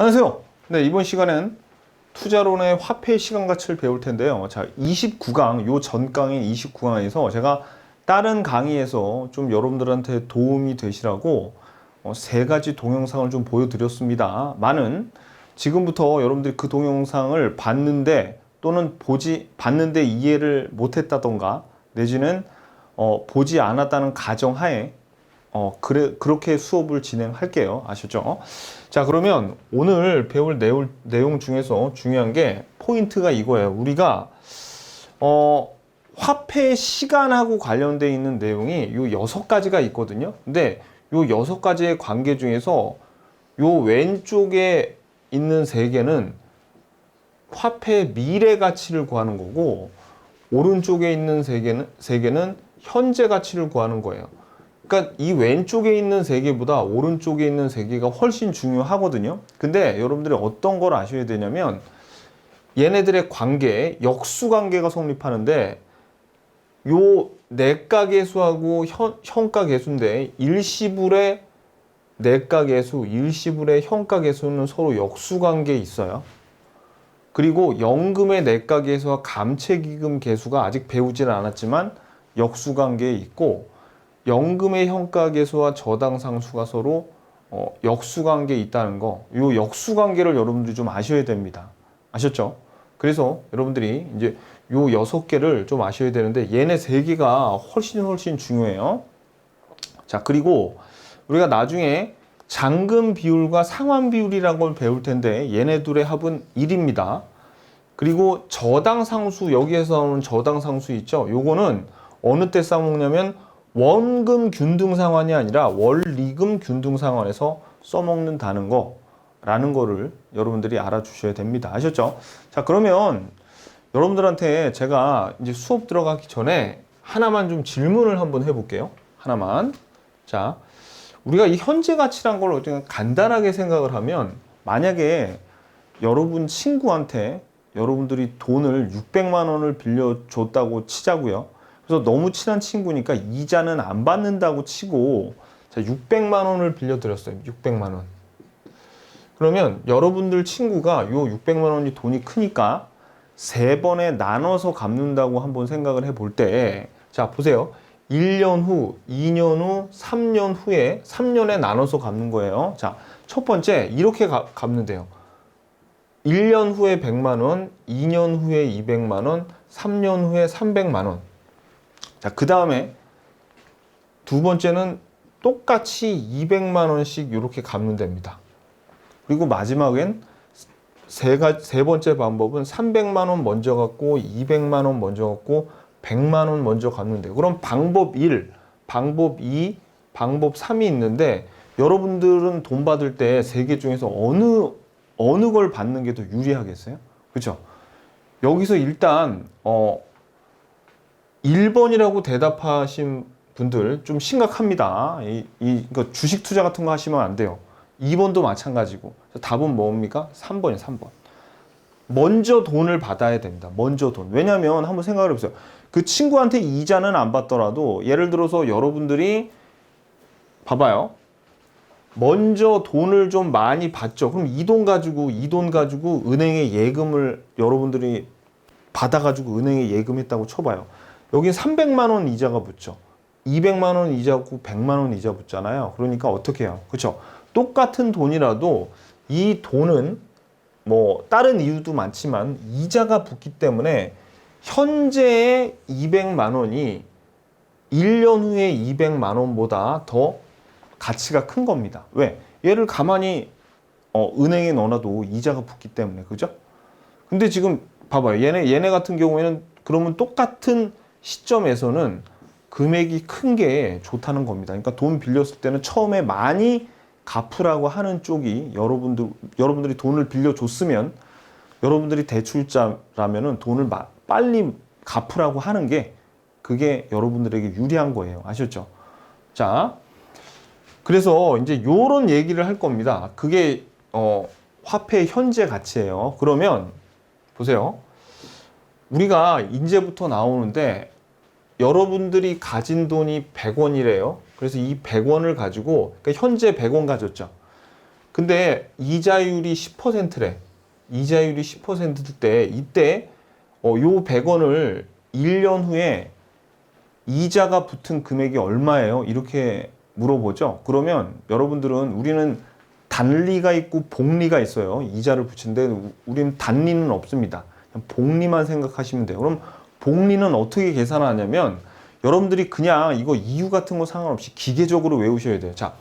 안녕하세요. 네, 이번 시간엔 투자론의 화폐 시간 가치를 배울 텐데요. 자, 29강, 요 전 강인 29강에서 제가 다른 강의에서 좀 여러분들한테 도움이 되시라고 세 가지 동영상을 좀 보여드렸습니다. 많은 지금부터 여러분들이 그 동영상을 봤는데 또는 봤는데 이해를 못했다던가 내지는 보지 않았다는 가정하에 그렇게 수업을 진행할게요. 아셨죠? 자, 그러면 오늘 배울 내용 중에서 중요한 게 포인트가 이거예요. 우리가, 화폐 시간하고 관련되어 있는 내용이 요 6가지가 있거든요. 근데 요 6가지의 관계 중에서 요 왼쪽에 있는 3개는 화폐의 미래 가치를 구하는 거고, 오른쪽에 있는 3개는 현재 가치를 구하는 거예요. 그러니까 이 왼쪽에 있는 3개보다 오른쪽에 있는 3개가 훨씬 중요하거든요. 근데 여러분들이 어떤 걸 아셔야 되냐면 얘네들의 관계, 역수관계가 성립하는데 요 내가계수하고 현가계수인데 일시불의 내가계수, 일시불의 현가계수는 서로 역수관계에 있어요. 그리고 연금의 내가계수와 감채기금 계수가 아직 배우지는 않았지만 역수관계에 있고, 연금의 현가계수와 저당상수가 서로 역수관계에 있다는 거, 이 역수관계를 여러분들이 좀 아셔야 됩니다. 아셨죠? 그래서 여러분들이 이제 요 6개를 좀 아셔야 되는데 얘네 3개가 훨씬 중요해요. 자, 그리고 우리가 나중에 잔금 비율과 상환 비율이라는 걸 배울 텐데 얘네 둘의 합은 1입니다. 그리고 저당상수, 여기에서 나오는 저당상수 있죠? 요거는 어느 때 써먹냐면 원금 균등 상환이 아니라 원리금 균등 상환에서 써먹는다는 거라는 거를 여러분들이 알아주셔야 됩니다. 아셨죠? 자, 그러면 여러분들한테 제가 이제 수업 들어가기 전에 하나만 좀 질문을 한번 해볼게요. 하나만. 자, 우리가 이 현재 가치란 걸 어쨌든 간단하게 생각을 하면, 만약에 여러분 친구한테 여러분들이 돈을 600만 원을 빌려줬다고 치자고요. 그래서 너무 친한 친구니까 이자는 안 받는다고 치고, 자, 600만 원을 빌려드렸어요. 600만 원. 그러면 여러분들 친구가 요 600만 원이 돈이 크니까 3번에 나눠서 갚는다고 한번 생각을 해볼 때, 자, 보세요. 1년 후, 2년 후, 3년 후에 3년에 나눠서 갚는 거예요. 자, 첫 번째 이렇게 갚는 데요. 1년 후에 100만 원, 2년 후에 200만 원, 3년 후에 300만 원. 자, 그 다음에 두 번째는 똑같이 200만 원씩 이렇게 갚는 됩니다. 그리고 마지막엔 세 번째 방법은 300만 원 먼저 갚고 200만 원 먼저 갚고 100만 원 먼저 갚는 돼요. 그럼 방법 1, 방법 2, 방법 3이 있는데, 여러분들은 돈 받을 때 3개 중에서 어느 걸 받는 게 더 유리하겠어요? 그렇죠? 여기서 일단 1번이라고 대답하신 분들 좀 심각합니다. 그러니까 주식 투자 같은 거 하시면 안 돼요. 2번도 마찬가지고. 답은 뭡니까? 3번이에요, 3번. 먼저 돈을 받아야 됩니다. 먼저 돈. 왜냐면 한번 생각을 해보세요. 그 친구한테 이자는 안 받더라도 예를 들어서 여러분들이 봐봐요. 먼저 돈을 좀 많이 받죠. 그럼 이 돈 가지고 은행에 예금을 여러분들이 받아가지고 은행에 예금했다고 쳐봐요. 여긴 300만 원 이자가 붙죠. 200만 원 이자 붙고 100만 원 이자 붙잖아요. 그러니까 어떻게 해요? 그렇죠? 똑같은 돈이라도 이 돈은 뭐 다른 이유도 많지만 이자가 붙기 때문에 현재의 200만 원이 1년 후에 200만 원보다 더 가치가 큰 겁니다. 왜? 얘를 가만히 은행에 넣어놔도 이자가 붙기 때문에. 그죠? 근데 지금 봐봐요. 얘네 같은 경우에는 그러면 똑같은 시점에서는 금액이 큰 게 좋다는 겁니다. 그러니까 돈 빌렸을 때는 처음에 많이 갚으라고 하는 쪽이, 여러분들이 돈을 빌려줬으면 여러분들이 대출자라면은 돈을 빨리 갚으라고 하는 게, 그게 여러분들에게 유리한 거예요. 아셨죠? 자, 그래서 이제 요런 얘기를 할 겁니다. 그게 화폐의 현재 가치예요. 그러면 보세요. 우리가 이제부터 나오는데 여러분들이 가진 돈이 100원이래요. 그래서 이 100원을 가지고, 그러니까 현재 100원 가졌죠. 근데 이자율이 10%래. 이자율이 10%일 이때 요 100원을 1년 후에 이자가 붙은 금액이 얼마예요? 이렇게 물어보죠. 그러면 여러분들은 우리는 단리가 있고 복리가 있어요. 이자를 붙이는데 우리는 단리는 없습니다. 그냥 복리만 생각하시면 돼요. 그럼 복리는 어떻게 계산하냐면 여러분들이 그냥 이거 이유 같은 거 상관없이 기계적으로 외우셔야 돼요. 자,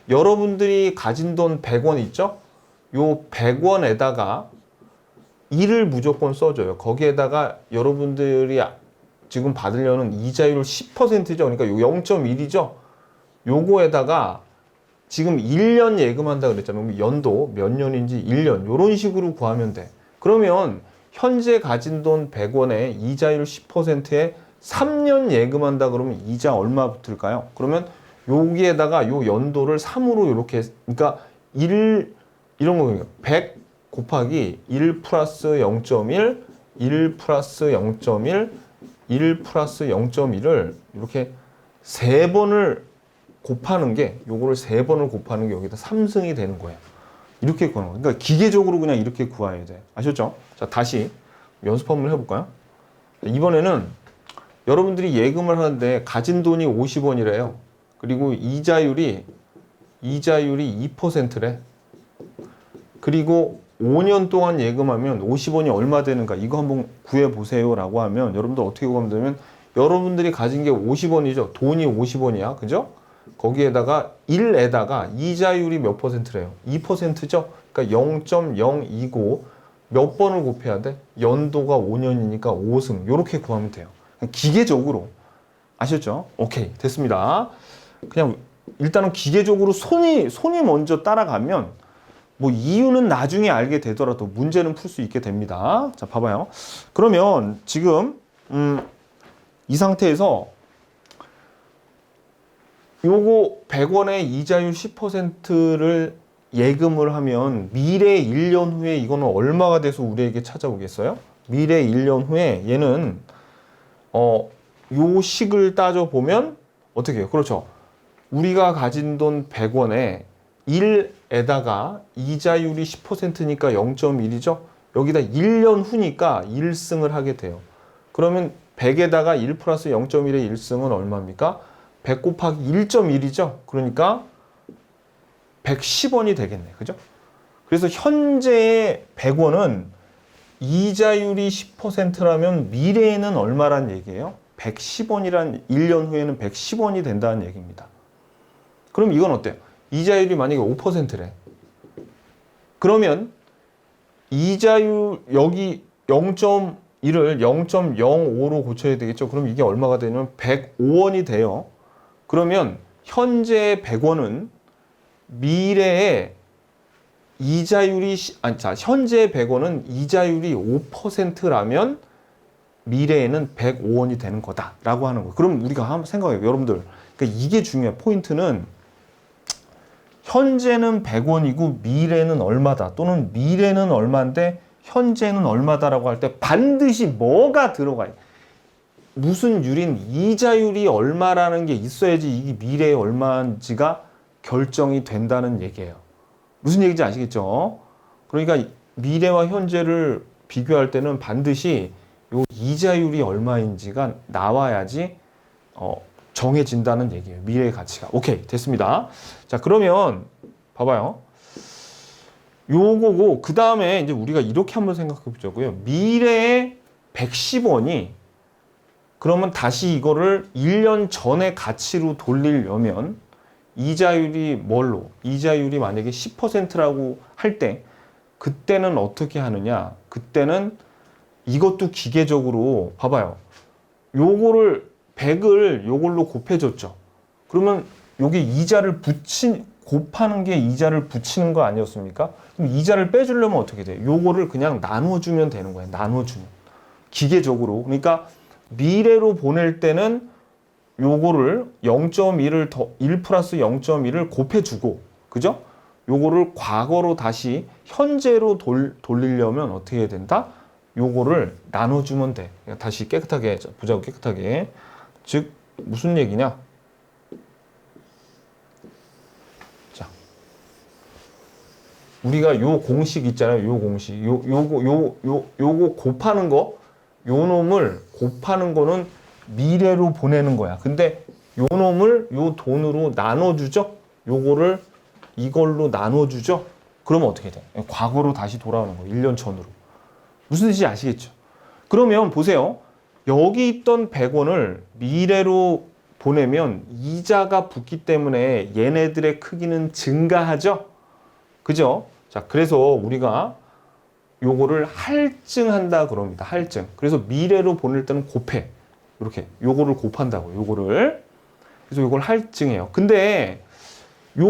여러분들이 가진 돈 100원 있죠? 요 100원에다가 1을 무조건 써줘요. 거기에다가 여러분들이 지금 받으려는 이자율 10%죠. 그러니까 요 0.1이죠. 요거에다가 지금 1년 예금한다 그랬잖아요. 연도 몇 년인지 1년 요런 식으로 구하면 돼. 그러면 현재 가진 돈 100원에 이자율 10%에 3년 예금한다 그러면 이자 얼마 붙을까요? 그러면 여기에다가 요 연도를 3으로 이렇게 그러니까 1 이런 거예요. 100 곱하기 1 플러스 0.1, 1 플러스 0.1, 1 플러스 0.1을 이렇게 3번을 곱하는 게 요거를 3번을 곱하는 게 여기다 3승이 되는 거예요. 이렇게 구하는 거예요. 그러니까 기계적으로 그냥 이렇게 구해야 돼. 아셨죠? 자, 다시 연습 한번 해볼까요? 이번에는 여러분들이 예금을 하는데 가진 돈이 50원이래요. 그리고 이자율이 2%래. 그리고 5년 동안 예금하면 50원이 얼마 되는가 이거 한번 구해보세요 라고 하면 여러분들 어떻게 구하면 되면 여러분들이 가진 게 50원이죠. 돈이 50원이야. 그죠? 거기에다가 1에다가 이자율이 몇 %래요? 2%죠? 그러니까 0.0이고 몇 번을 곱해야 돼? 연도가 5년이니까 5승. 이렇게 구하면 돼요. 기계적으로. 아셨죠? 오케이. 됐습니다. 그냥 일단은 기계적으로 손이 먼저 따라가면 뭐 이유는 나중에 알게 되더라도 문제는 풀 수 있게 됩니다. 자, 봐봐요. 그러면 지금 이 상태에서 요거 100원에 이자율 10%를 예금을 하면 미래 1년 후에 이거는 얼마가 돼서 우리에게 찾아오겠어요? 미래 1년 후에 얘는 요 식을 따져보면 어떻게 해요? 그렇죠. 우리가 가진 돈 100원에 1에다가 이자율이 10%니까 0.1이죠. 여기다 1년 후니까 1승을 하게 돼요. 그러면 100에다가 1 플러스 0.1의 1승은 얼마입니까? 100 곱하기 1.1이죠. 그러니까 110원이 되겠네. 그죠? 그래서 현재의 100원은 이자율이 10%라면 미래에는 얼마란 얘기예요? 110원이란 1년 후에는 110원이 된다는 얘기입니다. 그럼 이건 어때요? 이자율이 만약에 5%래. 그러면 이자율 여기 0.1을 0.05로 고쳐야 되겠죠. 그럼 이게 얼마가 되냐면 105원이 돼요. 그러면 현재 100원은 미래에 이자율이 현재 100원은 이자율이 5%라면 미래에는 105원이 되는 거다라고 하는 거예요. 그럼 우리가 한번 생각해요. 여러분들. 그러니까 이게 중요해요. 포인트는 현재는 100원이고 미래는 얼마다 또는 미래는 얼마인데 현재는 얼마다라고 할 때 반드시 뭐가 들어가요. 무슨 율인 이자율이 얼마라는 게 있어야지 이게 미래에 얼마인지가 결정이 된다는 얘기예요. 무슨 얘기인지 아시겠죠? 그러니까 미래와 현재를 비교할 때는 반드시 요 이자율이 얼마인지가 나와야지 정해진다는 얘기예요. 미래의 가치가. 오케이, 됐습니다. 자, 그러면 봐봐요. 요거고 그 다음에 이제 우리가 이렇게 한번 생각해 보자고요. 미래의 110원이 그러면 다시 이거를 1년 전의 가치로 돌리려면 이자율이 뭘로? 이자율이 만약에 10%라고 할 때 그때는 어떻게 하느냐? 그때는 이것도 기계적으로 봐봐요. 요거를 100을 요걸로 곱해줬죠. 그러면 여기 이자를 곱하는 게 이자를 붙이는 거 아니었습니까? 그럼 이자를 빼주려면 어떻게 돼요? 요거를 그냥 나눠주면 되는 거예요. 나눠주면. 기계적으로. 그러니까 미래로 보낼 때는 요거를 0.1을 더 1 플러스 0.1을 곱해주고, 그죠? 요거를 과거로 다시 현재로 돌리려면 어떻게 해야 된다? 요거를 나눠주면 돼. 다시 깨끗하게 보자고. 깨끗하게. 즉 무슨 얘기냐? 자, 우리가 요 공식 있잖아요. 요 공식. 요거 곱하는 거, 요 놈을 곱하는 거는 미래로 보내는 거야. 근데 요 놈을 요 돈으로 나눠주죠? 요거를 이걸로 나눠주죠? 그러면 어떻게 돼? 과거로 다시 돌아오는 거예요. 1년 전으로. 무슨 뜻인지 아시겠죠? 그러면 보세요. 여기 있던 100원을 미래로 보내면 이자가 붙기 때문에 얘네들의 크기는 증가하죠? 그죠? 자, 그래서 우리가 요거를 할증한다 그럽니다. 할증. 그래서 미래로 보낼 때는 곱해. 이렇게 요거를 곱한다고. 요거를. 그래서 요걸 할증해요. 근데 요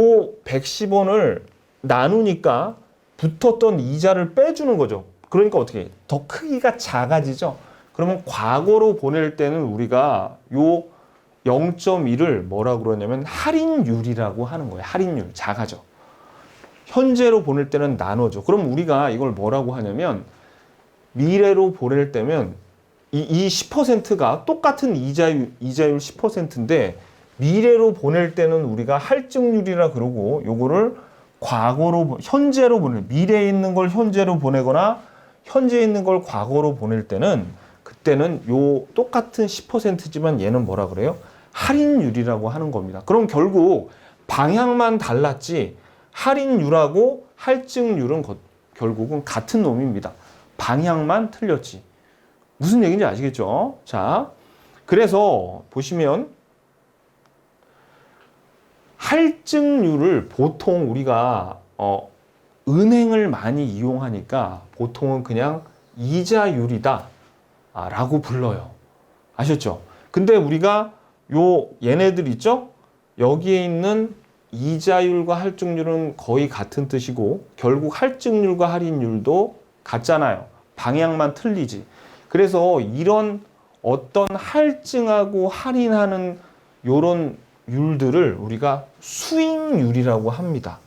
110원을 나누니까 붙었던 이자를 빼주는 거죠. 그러니까 어떻게 해? 더 크기가 작아지죠. 그러면 과거로 보낼 때는 우리가 요 0.1을 뭐라고 그러냐면 할인율이라고 하는 거예요. 할인율. 작아져. 현재로 보낼 때는 나눠줘. 그럼 우리가 이걸 뭐라고 하냐면 미래로 보낼 때면 이 10%가 똑같은 이자율 10%인데 미래로 보낼 때는 우리가 할증률이라 그러고 요거를 과거로 현재로 보낼 미래에 있는 걸 현재로 보내거나 현재에 있는 걸 과거로 보낼 때는 그때는 요 똑같은 10%지만 얘는 뭐라 그래요? 할인율이라고 하는 겁니다. 그럼 결국 방향만 달랐지 할인율하고 할증률은 결국은 같은 놈입니다. 방향만 틀렸지. 무슨 얘기인지 아시겠죠? 자, 그래서 보시면 할증률을 보통 우리가 은행을 많이 이용하니까 보통은 그냥 이자율이다 라고 불러요. 아셨죠? 근데 우리가 얘네들 있죠? 여기에 있는 이자율과 할증률은 거의 같은 뜻이고 결국 할증률과 할인율도 같잖아요. 방향만 틀리지. 그래서 이런 어떤 할증하고 할인하는 요런 율들을 우리가 수익률이라고 합니다.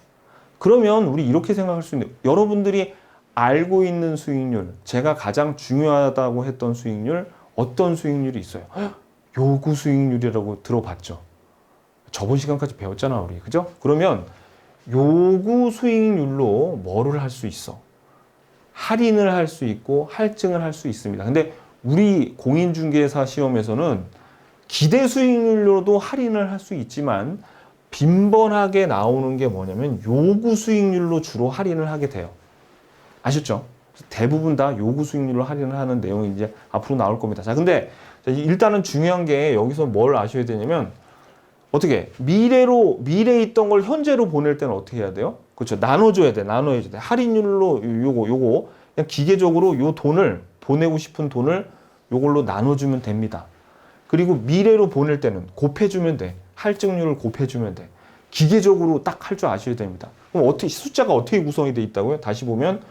그러면 우리 이렇게 생각할 수 있는데 여러분들이 알고 있는 수익률, 제가 가장 중요하다고 했던 수익률, 어떤 수익률이 있어요? 요구 수익률이라고 들어봤죠? 저번 시간까지 배웠잖아 우리. 그죠? 그러면 요구 수익률로 뭐를 할 수 있어? 할인을 할 수 있고 할증을 할 수 있습니다. 근데 우리 공인중개사 시험에서는 기대 수익률로도 할인을 할 수 있지만 빈번하게 나오는 게 뭐냐면 요구 수익률로 주로 할인을 하게 돼요. 아셨죠? 대부분 다 요구 수익률로 할인을 하는 내용이 이제 앞으로 나올 겁니다. 자, 근데 일단은 중요한 게 여기서 뭘 아셔야 되냐면 어떻게 미래에 있던 걸 현재로 보낼 때는 어떻게 해야 돼요? 그렇죠. 나눠줘야 돼. 할인율로 요거 그냥 기계적으로 요 돈을 보내고 싶은 돈을 요걸로 나눠주면 됩니다. 그리고 미래로 보낼 때는 곱해주면 돼. 할증률을 곱해주면 돼. 기계적으로 딱 할 줄 아셔야 됩니다. 그럼 어떻게 숫자가 어떻게 구성이 돼 있다고요? 다시 보면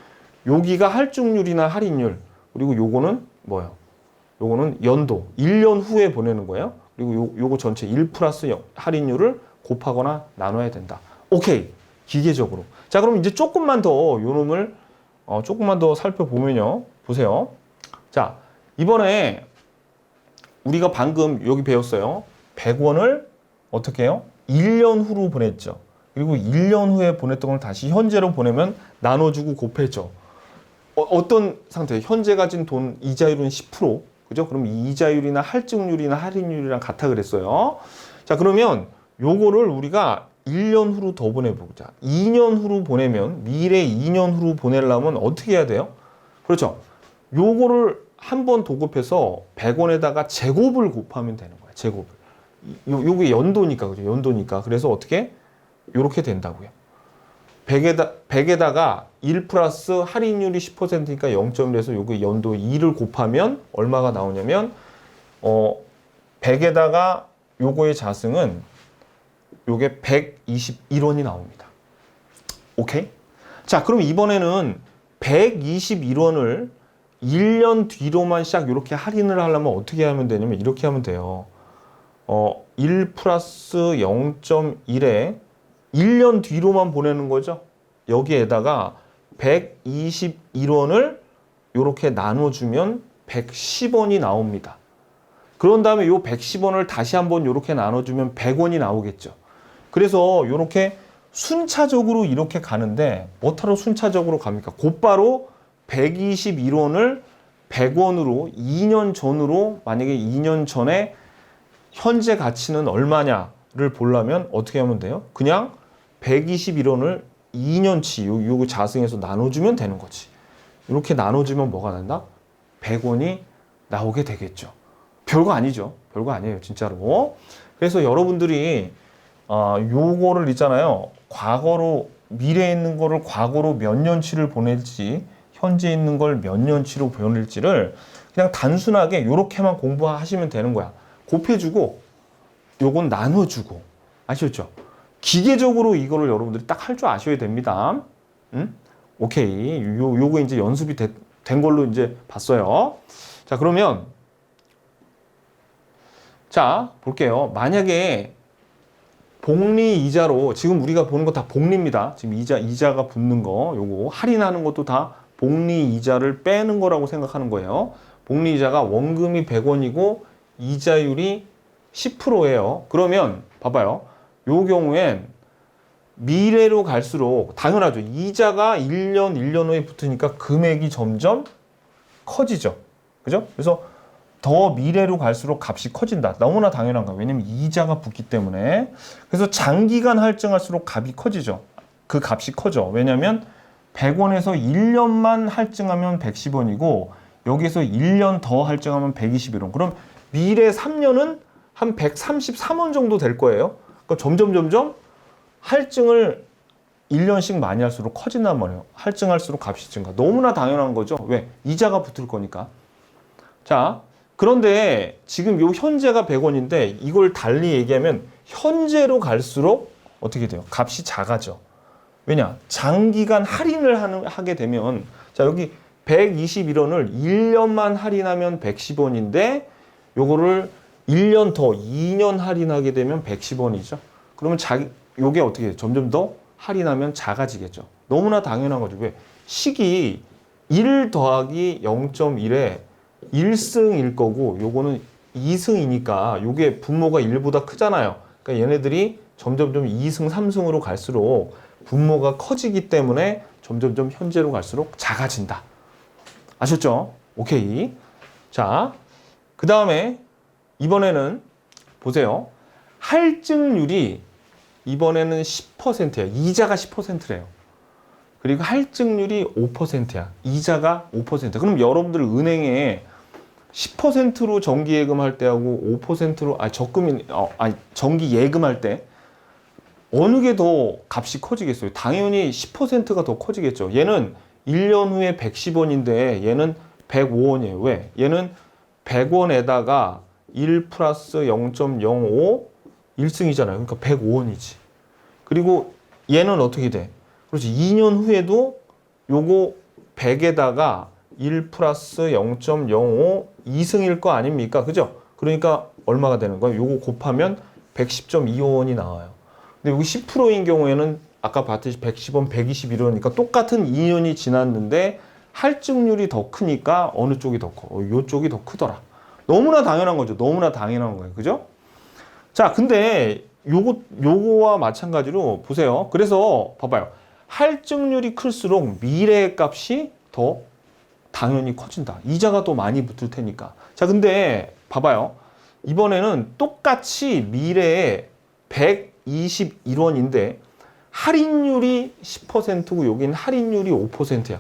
여기가 할증률이나 할인율 그리고 요거는 뭐예요? 요거는 연도 1년 후에 보내는 거예요. 그리고 요거 전체 1 플러스 0 할인율을 곱하거나 나눠야 된다. 오케이. 기계적으로. 자, 그럼 이제 조금만 더 요 놈을 조금만 더 살펴보면요. 보세요. 자, 이번에 우리가 방금 여기 배웠어요. 100원을 어떻게 해요? 1년 후로 보냈죠. 그리고 1년 후에 보냈던 걸 다시 현재로 보내면 나눠주고 곱했죠. 어떤 상태? 현재 가진 돈 이자율은 10%. 그죠? 그럼 이 이자율이나 할증률이나 할인율이랑 같아 그랬어요. 자, 그러면 요거를 우리가 1년 후로 더 보내보자. 2년 후로 보내면 미래 2년 후로 보내려면 어떻게 해야 돼요? 그렇죠. 요거를 한번 도급해서 100원에다가 제곱을 곱하면 되는 거야. 제곱을. 요게 연도니까 그죠? 연도니까. 그래서 어떻게? 요렇게 된다고요. 100에다가 1 플러스 할인율이 10%니까 0.1에서 요게 연도 2를 곱하면 얼마가 나오냐면 100에다가 요거의 자승은 요게 121원이 나옵니다. 오케이? 자, 그럼 이번에는 121원을 1년 뒤로만 이렇게 할인을 하려면 어떻게 하면 되냐면 이렇게 하면 돼요. 1 플러스 0.1에 1년 뒤로만 보내는 거죠. 여기에다가 121원을 이렇게 나눠주면 110원이 나옵니다. 그런 다음에 이 110원을 다시 한번 이렇게 나눠주면 100원이 나오겠죠. 그래서 이렇게 순차적으로 이렇게 가는데 뭐하러 순차적으로 갑니까? 곧바로 121원을 100원으로 2년 전으로 만약에 2년 전에 현재 가치는 얼마냐를 보려면 어떻게 하면 돼요? 그냥 121원을 2년치 요 자승에서 나눠주면 되는 거지. 이렇게 나눠주면 뭐가 난다? 100원이 나오게 되겠죠. 별거 아니죠. 별거 아니에요. 진짜로. 그래서 여러분들이 요거를 있잖아요. 과거로 미래에 있는 거를 과거로 몇 년치를 보낼지 현재 있는 걸 몇 년치로 보낼지를 그냥 단순하게 요렇게만 공부하시면 되는 거야. 곱해주고 요건 나눠주고 아셨죠? 기계적으로 이거를 여러분들이 딱 할 줄 아셔야 됩니다. 응? 오케이. 요거 이제 연습이 된 걸로 이제 봤어요. 자, 그러면 자, 볼게요. 만약에 복리 이자로 지금 우리가 보는 거 다 복리입니다. 지금 이자가 붙는 거 요거 할인하는 것도 다 복리 이자를 빼는 거라고 생각하는 거예요. 복리 이자가 원금이 100원이고 이자율이 10%예요. 그러면 봐봐요. 요 경우엔 미래로 갈수록 당연하죠. 이자가 1년 후에 붙으니까 금액이 점점 커지죠. 그죠? 그래서 더 미래로 갈수록 값이 커진다. 너무나 당연한 거예요. 왜냐면 이자가 붙기 때문에. 그래서 장기간 할증할수록 값이 커지죠. 그 값이 커져. 왜냐면 100원에서 1년만 할증하면 110원이고 여기서 1년 더 할증하면 121원. 그럼 미래 3년은 한 133원 정도 될 거예요. 그러니까 점점 할증을 1년씩 많이 할수록 커진단 말이에요. 할증할수록 값이 증가. 너무나 당연한 거죠. 왜? 이자가 붙을 거니까. 자, 그런데 지금 요 현재가 100원인데 이걸 달리 얘기하면 현재로 갈수록 어떻게 돼요? 값이 작아져. 왜냐? 장기간 할인을 하게 되면 자, 여기 121원을 1년만 할인하면 110원인데 요거를 1년 더 2년 할인하게 되면 110원이죠. 그러면 요게 어떻게 해요? 점점 더 할인하면 작아지겠죠. 너무나 당연한 거죠. 왜? 식이 1 더하기 0.1에 1승일 거고 요거는 2승이니까 요게 분모가 1보다 크잖아요. 그러니까 얘네들이 점점 2승, 3승으로 갈수록 분모가 커지기 때문에 점점 현재로 갈수록 작아진다. 아셨죠? 오케이. 자, 그 다음에 이번에는 보세요. 할증률이 이번에는 10%야. 이자가 10%래요. 그리고 할증률이 5%야. 이자가 5%. 그럼 여러분들 은행에 10%로 정기 예금할 때하고 5%로 정기 예금할 때 어느 게 더 값이 커지겠어요? 당연히 10%가 더 커지겠죠. 얘는 1년 후에 110원인데 얘는 105원이에요. 왜? 얘는 100원에다가 1 플러스 0.05 1승이잖아요. 그러니까 105원이지. 그리고 얘는 어떻게 돼? 그렇지. 2년 후에도 요거 100에다가 1 플러스 0.05 2승일 거 아닙니까? 그죠? 그러니까 얼마가 되는 거예요? 요거 곱하면 110.25원이 나와요. 근데 여기 10%인 경우에는 아까 봤듯이 110원, 121원이니까 똑같은 2년이 지났는데 할증률이 더 크니까 어느 쪽이 더 커? 요쪽이 더 크더라. 너무나 당연한 거죠. 너무나 당연한 거예요. 그죠? 자, 근데 요거와 마찬가지로 보세요. 그래서 봐봐요. 할증률이 클수록 미래의 값이 더 당연히 커진다. 이자가 더 많이 붙을 테니까. 자, 근데 봐봐요. 이번에는 똑같이 미래에 121원인데 할인율이 10%고 여기는 할인율이 5%야.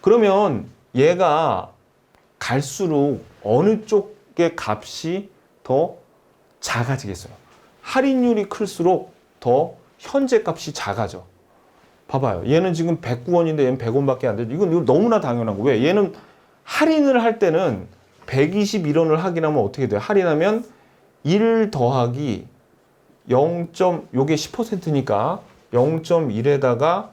그러면 얘가 갈수록 어느 쪽의 값이 더 작아지겠어요? 할인율이 클수록 더 현재 값이 작아져. 봐봐요. 얘는 지금 109원인데 얘는 100원밖에 안 되죠. 이건 너무나 당연한 거. 왜? 얘는 할인을 할 때는 121원을 할인하면 어떻게 돼요? 할인하면 1 더하기 0. 요게 10%니까 0.1에다가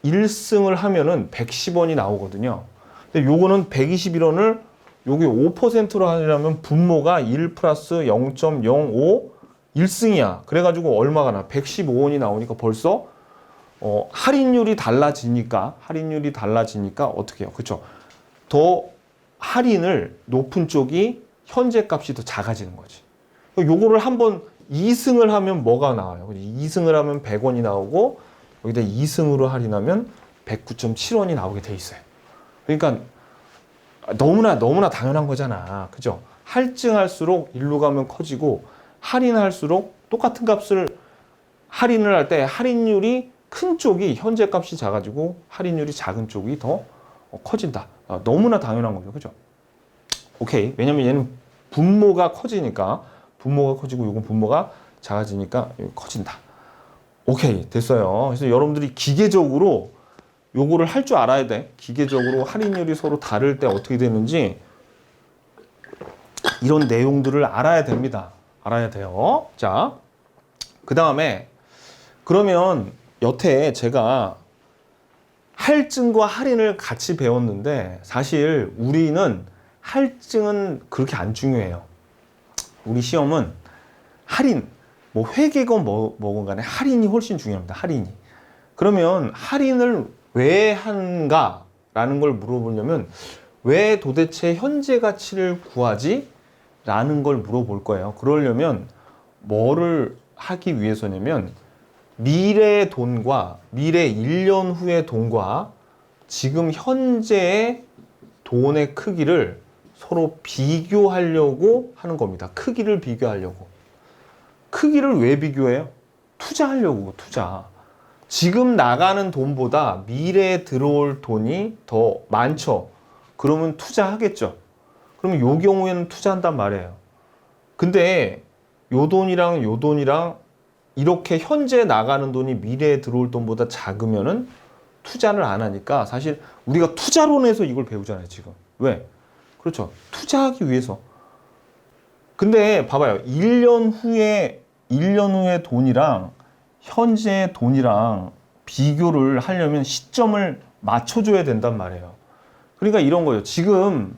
1승을 하면은 110원이 나오거든요. 근데 요거는 121원을 여기 5%로 하려면 분모가 1 플러스 0.05 1승이야. 그래가지고 얼마가 나? 115원이 나오니까 벌써 할인율이 달라지니까 어떻게 해요? 그쵸? 더 할인을 높은 쪽이 현재 값이 더 작아지는 거지. 요거를 한번 2승을 하면 뭐가 나와요? 2승을 하면 100원이 나오고 여기다 2승으로 할인하면 109.7원이 나오게 돼 있어요. 그러니까 너무나 당연한 거잖아. 그죠? 할증할수록 일로 가면 커지고 할인할수록 똑같은 값을 할인을 할 때 할인율이 큰 쪽이 현재 값이 작아지고 할인율이 작은 쪽이 더 커진다. 너무나 당연한 거죠. 그죠? 오케이. 왜냐면 얘는 분모가 커지니까 분모가 커지고 이건 분모가 작아지니까 커진다. 오케이. 됐어요. 그래서 여러분들이 기계적으로 요거를 할 줄 알아야 돼. 기계적으로 할인율이 서로 다를 때 어떻게 되는지 이런 내용들을 알아야 됩니다. 알아야 돼요. 자, 그 다음에 그러면 여태 제가 할증과 할인을 같이 배웠는데 사실 우리는 할증은 그렇게 안 중요해요. 우리 시험은 할인, 뭐 회계건 뭐건 간에 할인이 훨씬 중요합니다. 할인이. 그러면 할인을 왜 한가? 라는 걸 물어보려면 왜 도대체 현재 가치를 구하지? 라는 걸 물어볼 거예요. 그러려면 뭐를 하기 위해서냐면 미래의 돈과 미래 1년 후의 돈과 지금 현재의 돈의 크기를 서로 비교하려고 하는 겁니다. 크기를 비교하려고. 크기를 왜 비교해요? 투자하려고, 투자. 지금 나가는 돈보다 미래에 들어올 돈이 더 많죠. 그러면 투자하겠죠. 그러면 요 경우에는 투자한단 말이에요. 근데 요 돈이랑 요 돈이랑 이렇게 현재 나가는 돈이 미래에 들어올 돈보다 작으면은 투자를 안 하니까 사실 우리가 투자론에서 이걸 배우잖아요, 지금. 왜? 그렇죠. 투자하기 위해서. 근데 봐봐요. 1년 후에 돈이랑 현재 돈이랑 비교를 하려면 시점을 맞춰줘야 된단 말이에요. 그러니까 이런 거예요. 지금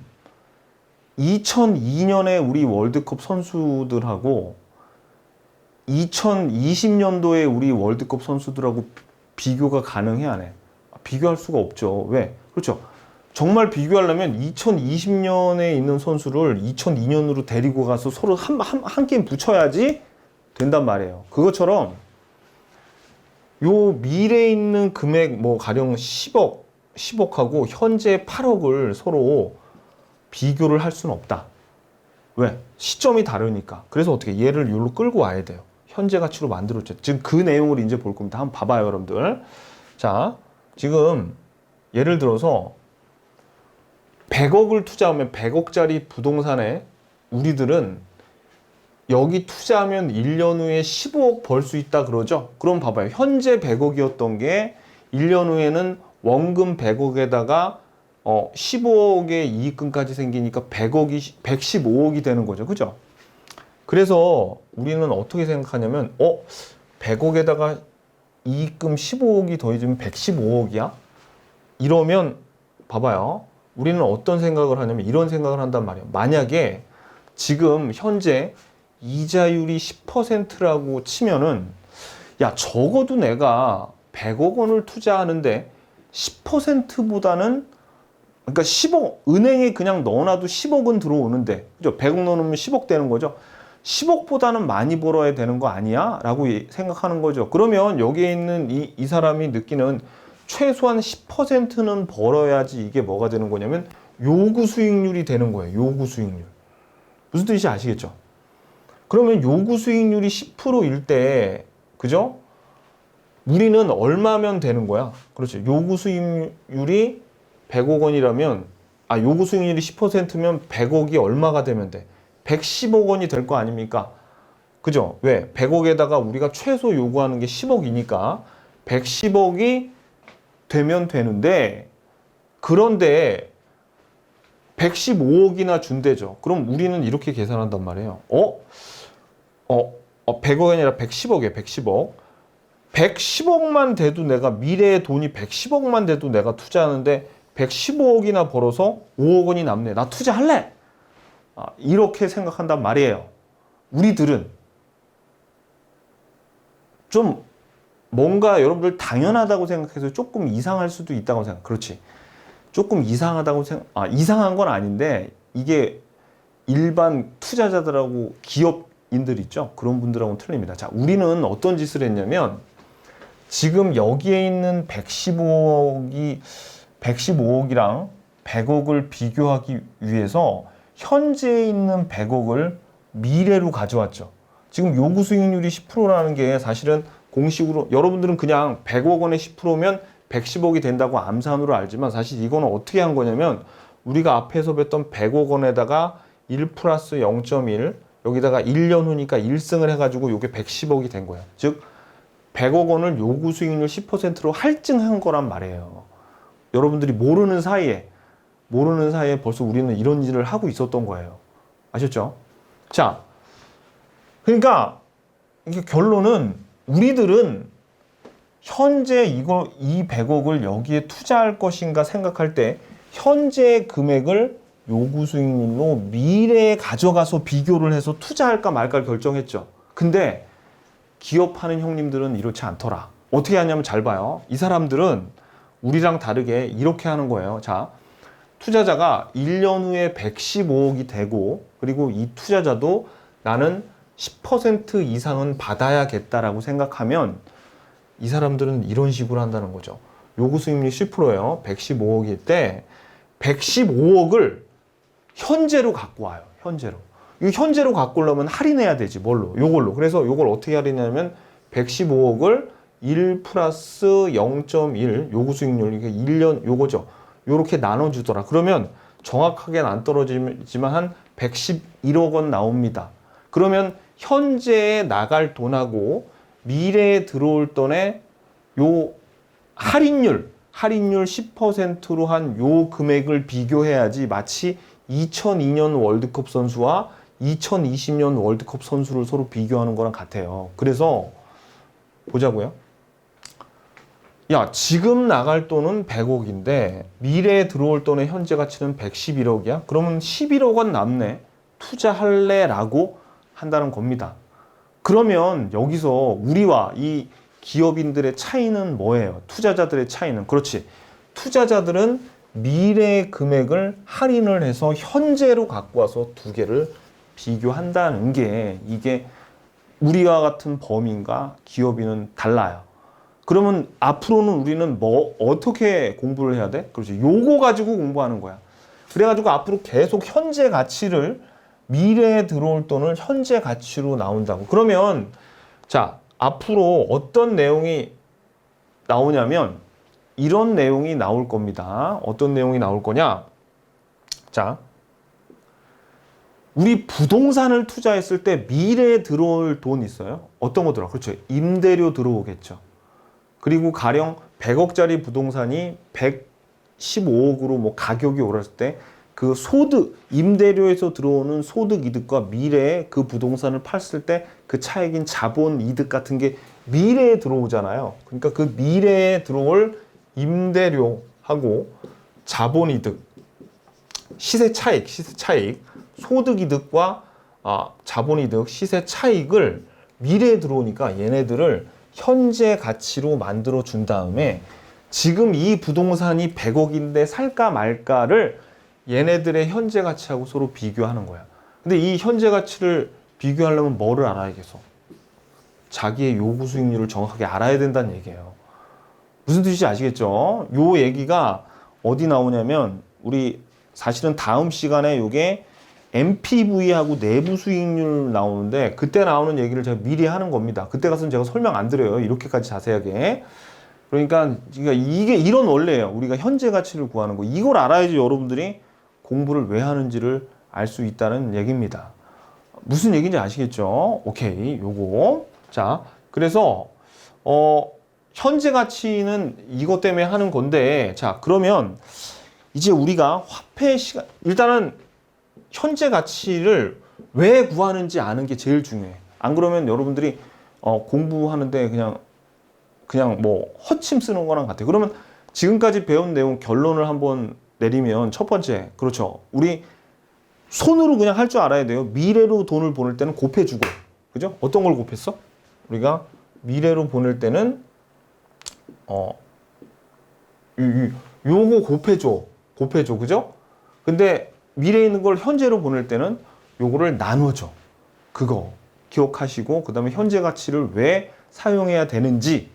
2002년에 우리 월드컵 선수들하고 2020년도에 우리 월드컵 선수들하고 비교가 가능해, 안 해? 비교할 수가 없죠. 왜? 그렇죠. 정말 비교하려면 2020년에 있는 선수를 2002년으로 데리고 가서 서로 한 게임 붙여야지 된단 말이에요. 그것처럼 요 미래에 있는 금액 뭐 가령 10억하고 현재 8억을 서로 비교를 할 수는 없다. 왜? 시점이 다르니까. 그래서 어떻게 얘를 여기로 끌고 와야 돼요. 현재 가치로 만들었죠. 지금 그 내용을 이제 볼 겁니다. 한번 봐봐요, 여러분들. 자, 지금 예를 들어서 100억을 투자하면 100억짜리 부동산에 우리들은 여기 투자하면 1년 후에 15억 벌 수 있다 그러죠? 그럼 봐봐요. 현재 100억이었던 게 1년 후에는 원금 100억에다가 15억의 이익금까지 생기니까 115억이 되는 거죠. 그죠? 그래서 우리는 어떻게 생각하냐면 100억에다가 이익금 15억이 더해지면 115억이야? 이러면 봐봐요. 우리는 어떤 생각을 하냐면 이런 생각을 한단 말이에요. 만약에 지금 현재 이자율이 10%라고 치면은 야, 적어도 내가 100억 원을 투자하는데 10%보다는 그러니까 10억 은행에 그냥 넣어놔도 10억은 들어오는데 그죠? 100억 넣으면 10억 되는 거죠. 10억보다는 많이 벌어야 되는 거 아니야? 라고 생각하는 거죠. 그러면 여기에 있는 이 사람이 느끼는 최소한 10%는 벌어야지 이게 뭐가 되는 거냐면 요구 수익률이 되는 거예요. 요구 수익률. 무슨 뜻인지 아시겠죠? 그러면 요구 수익률이 10%일 때, 그죠? 우리는 얼마면 되는 거야? 그렇죠. 요구 수익률이 100억 원이라면, 요구 수익률이 10%면 100억이 얼마가 되면 돼? 110억 원이 될 거 아닙니까? 그죠? 왜? 100억에다가 우리가 최소 요구하는 게 10억이니까 110억이 되면 되는데, 그런데 115억이나 준대죠. 그럼 우리는 이렇게 계산한단 말이에요. 100억이 아니라 110억이에요. 110억. 110억만 돼도 내가 미래의 돈이 110억만 돼도 내가 투자하는데 115억이나 벌어서 5억 원이 남네. 나 투자할래. 이렇게 생각한단 말이에요. 우리들은 좀 뭔가 여러분들 당연하다고 생각해서 조금 이상할 수도 있다고 생각. 그렇지. 조금 이상하다고 이상한 건 아닌데 이게 일반 투자자들하고 기업인들 있죠. 그런 분들하고는 틀립니다. 자, 우리는 어떤 짓을 했냐면 지금 여기에 있는 115억이랑 100억을 비교하기 위해서 현재에 있는 100억을 미래로 가져왔죠. 지금 요구 수익률이 10%라는 게 사실은 공식으로 여러분들은 그냥 100억 원에 10%면 110억이 된다고 암산으로 알지만 사실 이거는 어떻게 한 거냐면 우리가 앞에서 뵀던 100억 원에다가 1 플러스 0.1 여기다가 1년 후니까 1승을 해가지고 이게 110억이 된 거예요. 즉 100억 원을 요구 수익률 10%로 할증한 거란 말이에요. 여러분들이 모르는 사이에 벌써 우리는 이런 일을 하고 있었던 거예요. 아셨죠? 자, 그러니까 이게 결론은 우리들은 현재 이 100억을 여기에 투자할 것인가 생각할 때 현재 금액을 요구 수익률로 미래에 가져가서 비교를 해서 투자할까 말까 결정했죠. 근데 기업하는 형님들은 이렇지 않더라. 어떻게 하냐면 잘 봐요. 이 사람들은 우리랑 다르게 이렇게 하는 거예요. 자, 투자자가 1년 후에 115억이 되고 그리고 이 투자자도 나는 10% 이상은 받아야겠다라고 생각하면 이 사람들은 이런 식으로 한다는 거죠. 요구 수익률이 10%예요. 115억일 때 115억을 현재로 갖고 와요. 현재로. 이 현재로 갖고 오려면 할인해야 되지. 뭘로? 요걸로. 그래서 요걸 어떻게 할인하냐면 115억을 1 플러스 0.1 요구 수익률 이게 1년 요거죠. 요렇게 나눠주더라. 그러면 정확하게는 안 떨어지지만 한 111억 원 나옵니다. 그러면 현재에 나갈 돈하고 미래에 들어올 돈의 요 할인율 10%로 한 요 금액을 비교해야지 마치 2002년 월드컵 선수와 2020년 월드컵 선수를 서로 비교하는 거랑 같아요. 그래서 보자고요. 야, 지금 나갈 돈은 100억인데 미래에 들어올 돈의 현재 가치는 111억이야? 그러면 11억 원 남네. 투자할래? 라고 한다는 겁니다. 그러면 여기서 우리와 이 기업인들의 차이는 뭐예요? 투자자들의 차이는. 그렇지. 투자자들은 미래 금액을 할인을 해서 현재로 갖고 와서 두 개를 비교한다는 게 이게 우리와 같은 범인과 기업인은 달라요. 그러면 앞으로는 우리는 뭐 어떻게 공부를 해야 돼? 그렇지. 요거 가지고 공부하는 거야. 그래가지고 앞으로 계속 현재 가치를 미래에 들어올 돈을 현재 가치로 나온다고. 그러면 자, 앞으로 어떤 내용이 나오냐면 이런 내용이 나올 겁니다. 어떤 내용이 나올 거냐? 자, 우리 부동산을 투자했을 때 미래에 들어올 돈 있어요? 어떤 거 들어와? 그렇죠. 임대료 들어오겠죠. 그리고 가령 100억짜리 부동산이 115억으로 뭐 가격이 오랐을 때 그 소득, 임대료에서 들어오는 소득 이득과 미래에 그 부동산을 팔았을 때 그 차익인 자본 이득 같은 게 미래에 들어오잖아요. 그러니까 그 미래에 들어올 임대료하고 자본 이득, 시세 차익, 소득 이득과 자본 이득, 시세 차익을 미래에 들어오니까 얘네들을 현재 가치로 만들어 준 다음에 지금 이 부동산이 100억인데 살까 말까를 얘네들의 현재 가치하고 서로 비교하는 거야. 근데 이 현재 가치를 비교하려면 뭐를 알아야겠어? 자기의 요구 수익률을 정확하게 알아야 된다는 얘기예요. 무슨 뜻인지 아시겠죠? 요 얘기가 어디 나오냐면 우리 사실은 다음 시간에 요게 MPV하고 내부 수익률 나오는데 그때 나오는 얘기를 제가 미리 하는 겁니다. 그때 가서는 제가 설명 안 드려요. 이렇게까지 자세하게. 그러니까 이게 이런 원리예요. 우리가 현재 가치를 구하는 거. 이걸 알아야지 여러분들이 공부를 왜 하는지를 알 수 있다는 얘기입니다. 무슨 얘기인지 아시겠죠? 오케이, 요거. 자, 그래서 현재 가치는 이것 때문에 하는 건데, 자, 그러면 이제 우리가 화폐 시간, 일단은 현재 가치를 왜 구하는지 아는 게 제일 중요해. 안 그러면 여러분들이 공부하는데 그냥 뭐 허침 쓰는 거랑 같아요. 그러면 지금까지 배운 내용 결론을 한번 내리면 첫 번째, 그렇죠. 우리 손으로 그냥 할 줄 알아야 돼요. 미래로 돈을 보낼 때는 곱해주고, 그죠? 어떤 걸 곱했어? 우리가 미래로 보낼 때는 요거 곱해줘, 그죠? 근데 미래에 있는 걸 현재로 보낼 때는 요거를 나눠줘. 그거 기억하시고 그 다음에 현재 가치를 왜 사용해야 되는지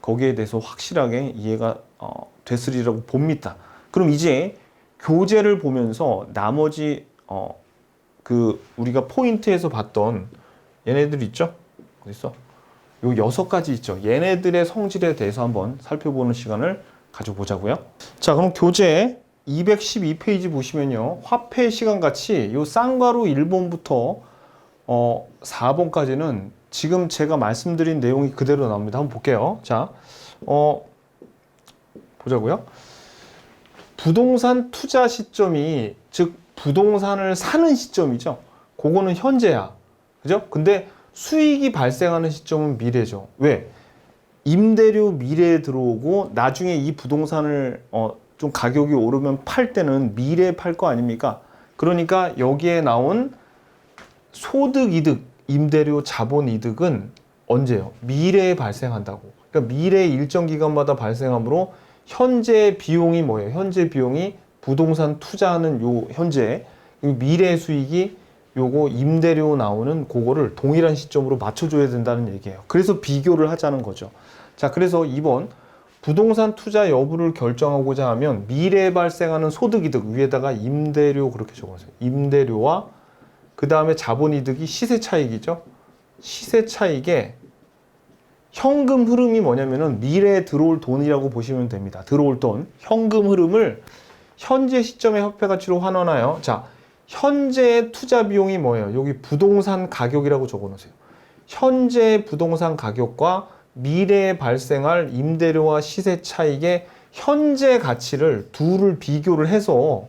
거기에 대해서 확실하게 이해가 됐으리라고 봅니다. 그럼 이제 교재를 보면서 나머지 그 우리가 포인트에서 봤던 얘네들 있죠? 어디 있어? 요 6가지 있죠. 얘네들의 성질에 대해서 한번 살펴보는 시간을 가져보자고요. 자, 그럼 교재 212페이지 보시면요. 화폐 시간같이 요 쌍괄호 1번부터 4번까지는 지금 제가 말씀드린 내용이 그대로 나옵니다. 한번 볼게요. 자, 보자고요. 부동산 투자 시점이, 즉 부동산을 사는 시점이죠. 그거는 현재야. 그죠? 근데 수익이 발생하는 시점은 미래죠. 왜? 임대료 미래에 들어오고 나중에 이 부동산을 좀 가격이 오르면 팔 때는 미래에 팔 거 아닙니까? 그러니까 여기에 나온 소득 이득, 임대료 자본 이득은 언제요? 미래에 발생한다고. 그러니까 미래 일정 기간마다 발생하므로 현재 비용이 뭐예요? 현재 비용이 부동산 투자하는 요 현재 미래 수익이 요거 임대료 나오는 그거를 동일한 시점으로 맞춰줘야 된다는 얘기예요. 그래서 비교를 하자는 거죠. 자, 그래서 2번 부동산 투자 여부를 결정하고자 하면 미래에 발생하는 소득이득 위에다가 임대료 그렇게 적어주세요. 임대료와 그 다음에 자본이득이 시세 차익이죠. 시세 차익에 현금 흐름이 뭐냐면은 미래에 들어올 돈이라고 보시면 됩니다. 들어올 돈, 현금 흐름을 현재 시점의 화폐 가치로 환원하여, 자, 현재 투자 비용이 뭐예요? 여기 부동산 가격이라고 적어 놓으세요. 현재 부동산 가격과 미래에 발생할 임대료와 시세 차익의 현재 가치를 둘을 비교를 해서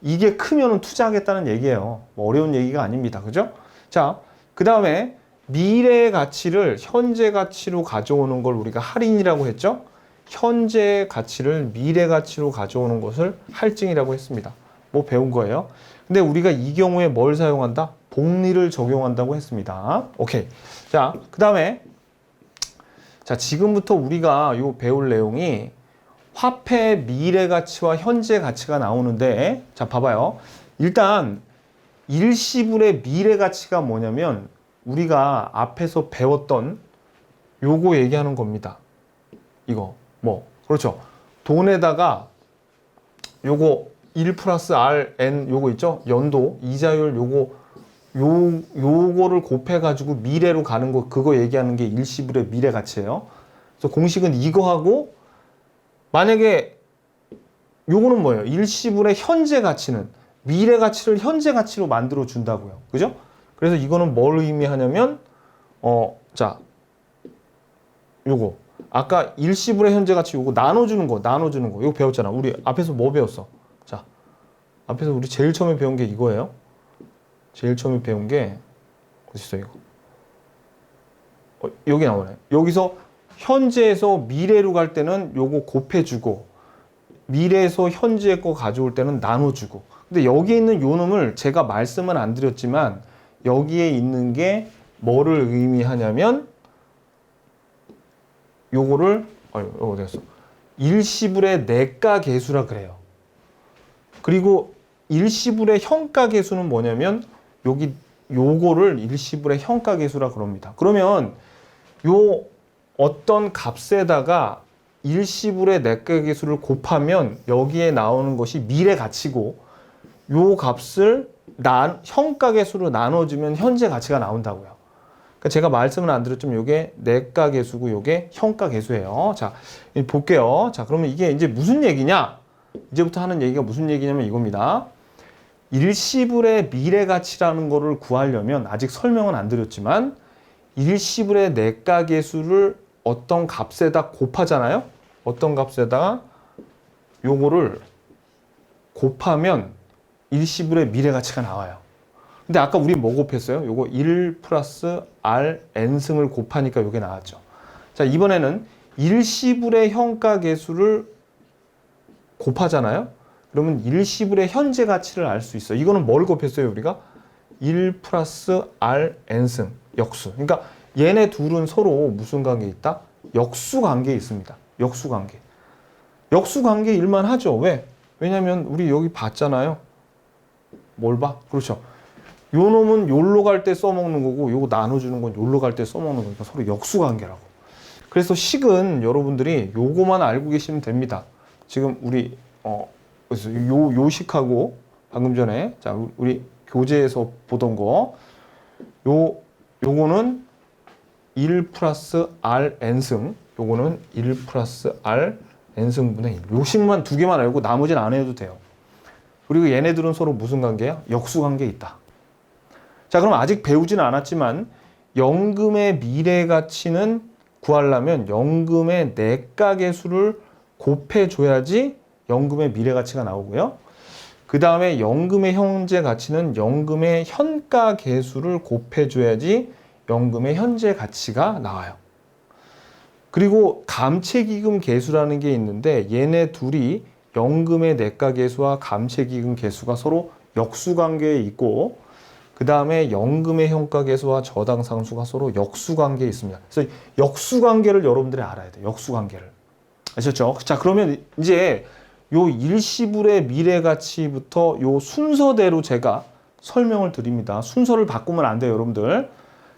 이게 크면은 투자하겠다는 얘기예요. 뭐 어려운 얘기가 아닙니다. 그죠? 자, 그 다음에 미래의 가치를 현재 가치로 가져오는 걸 우리가 할인이라고 했죠? 현재 가치를 미래 가치로 가져오는 것을 할증이라고 했습니다. 뭐 배운 거예요. 근데 우리가 이 경우에 뭘 사용한다? 복리를 적용한다고 했습니다. 오케이. 자, 그 다음에 자, 지금부터 우리가 요 배울 내용이 화폐 미래 가치와 현재 가치가 나오는데, 자, 봐봐요. 일단 일시불의 미래 가치가 뭐냐면 우리가 앞에서 배웠던 요거 얘기하는 겁니다. 이거 뭐 그렇죠. 돈에다가 요거 1 플러스 RN 요거 있죠. 연도 이자율 요거를 곱해 가지고 미래로 가는 거, 그거 얘기하는 게 일시불의 미래 가치예요. 그래서 공식은 이거하고, 만약에 요거는 뭐예요? 일시불의 현재 가치는 미래 가치를 현재 가치로 만들어 준다고요. 그죠? 그래서 이거는 뭘 의미하냐면 자, 요거 아까 일시불의 현재 가치 요거 나눠주는 거 이거 배웠잖아. 우리 앞에서 뭐 배웠어? 자, 앞에서 우리 제일 처음에 배운 게 이거예요. 제일 처음에 배운 게 어디 있어 이거? 여기 나오네. 여기서 현재에서 미래로 갈 때는 요거 곱해주고, 미래에서 현재 거 가져올 때는 나눠주고. 근데 여기에 있는 요 놈을 제가 말씀은 안 드렸지만 여기에 있는 게 뭐를 의미하냐면 요거를 어디 갔어? 일시불의 내가 계수라 그래요. 그리고 일시불의 현가 계수는 뭐냐면 여기 요거를 일시불의 현가 계수라 그럽니다. 그러면 요 어떤 값에다가 일시불의 내가 계수를 곱하면 여기에 나오는 것이 미래 가치고, 요 값을 현가 계수로 나눠주면 현재 가치가 나온다고요. 그러니까 제가 말씀을 안 드렸지만 요게 내가 계수고 요게 현가 계수예요. 자, 볼게요. 자, 그러면 이게 이제 무슨 얘기냐? 이제부터 하는 얘기가 무슨 얘기냐면 이겁니다. 일시불의 미래 가치라는 거를 구하려면, 아직 설명은 안 드렸지만 일시불의 내가 계수를 어떤 값에다 곱하잖아요. 어떤 값에다가 요거를 곱하면 일시불의 미래 가치가 나와요. 근데 아까 우리 뭐 곱했어요? 요거 1 플러스 RN승을 곱하니까 요게 나왔죠. 자, 이번에는 일시불의 현가 계수를 곱하잖아요. 그러면 일시불의 현재 가치를 알 수 있어. 이거는 뭘 곱했어요, 우리가? 1 플러스 RN승, 역수. 그러니까 얘네 둘은 서로 무슨 관계에 있다? 역수 관계에 있습니다. 역수 관계. 역수 관계 일만 하죠. 왜? 왜냐면 우리 여기 봤잖아요. 뭘 봐? 그렇죠. 요 놈은 요로 갈 때 써먹는 거고, 요거 나눠주는 건 요로 갈 때 써먹는 거니까 서로 역수 관계라고. 그래서 식은 여러분들이 요거만 알고 계시면 됩니다. 지금 우리 그래서 요식하고 방금 전에 자 우리 교재에서 보던 거 요거는 1 플러스 R n승, 요거는 1 플러스 R n승분의 1. 요식만 두 개만 알고 나머지는 안 해도 돼요. 그리고 얘네들은 서로 무슨 관계야? 역수 관계에 있다. 자, 그럼 아직 배우지는 않았지만 연금의 미래 가치는 구하려면 연금의 내가 계수를 곱해줘야지 연금의 미래 가치가 나오고요. 그 다음에 연금의 현재 가치는 연금의 현가 계수를 곱해줘야지 연금의 현재 가치가 나와요. 그리고 감채기금 계수라는 게 있는데 얘네 둘이 연금의 내가 계수와 감채기금 계수가 서로 역수 관계에 있고 그 다음에 연금의 현가 계수와 저당 상수가 서로 역수 관계에 있습니다. 그래서 역수 관계를 여러분들이 알아야 돼요. 역수 관계를. 아셨죠? 자, 그러면 이제 요 일시불의 미래 가치부터 요 순서대로 제가 설명을 드립니다. 순서를 바꾸면 안 돼요, 여러분들.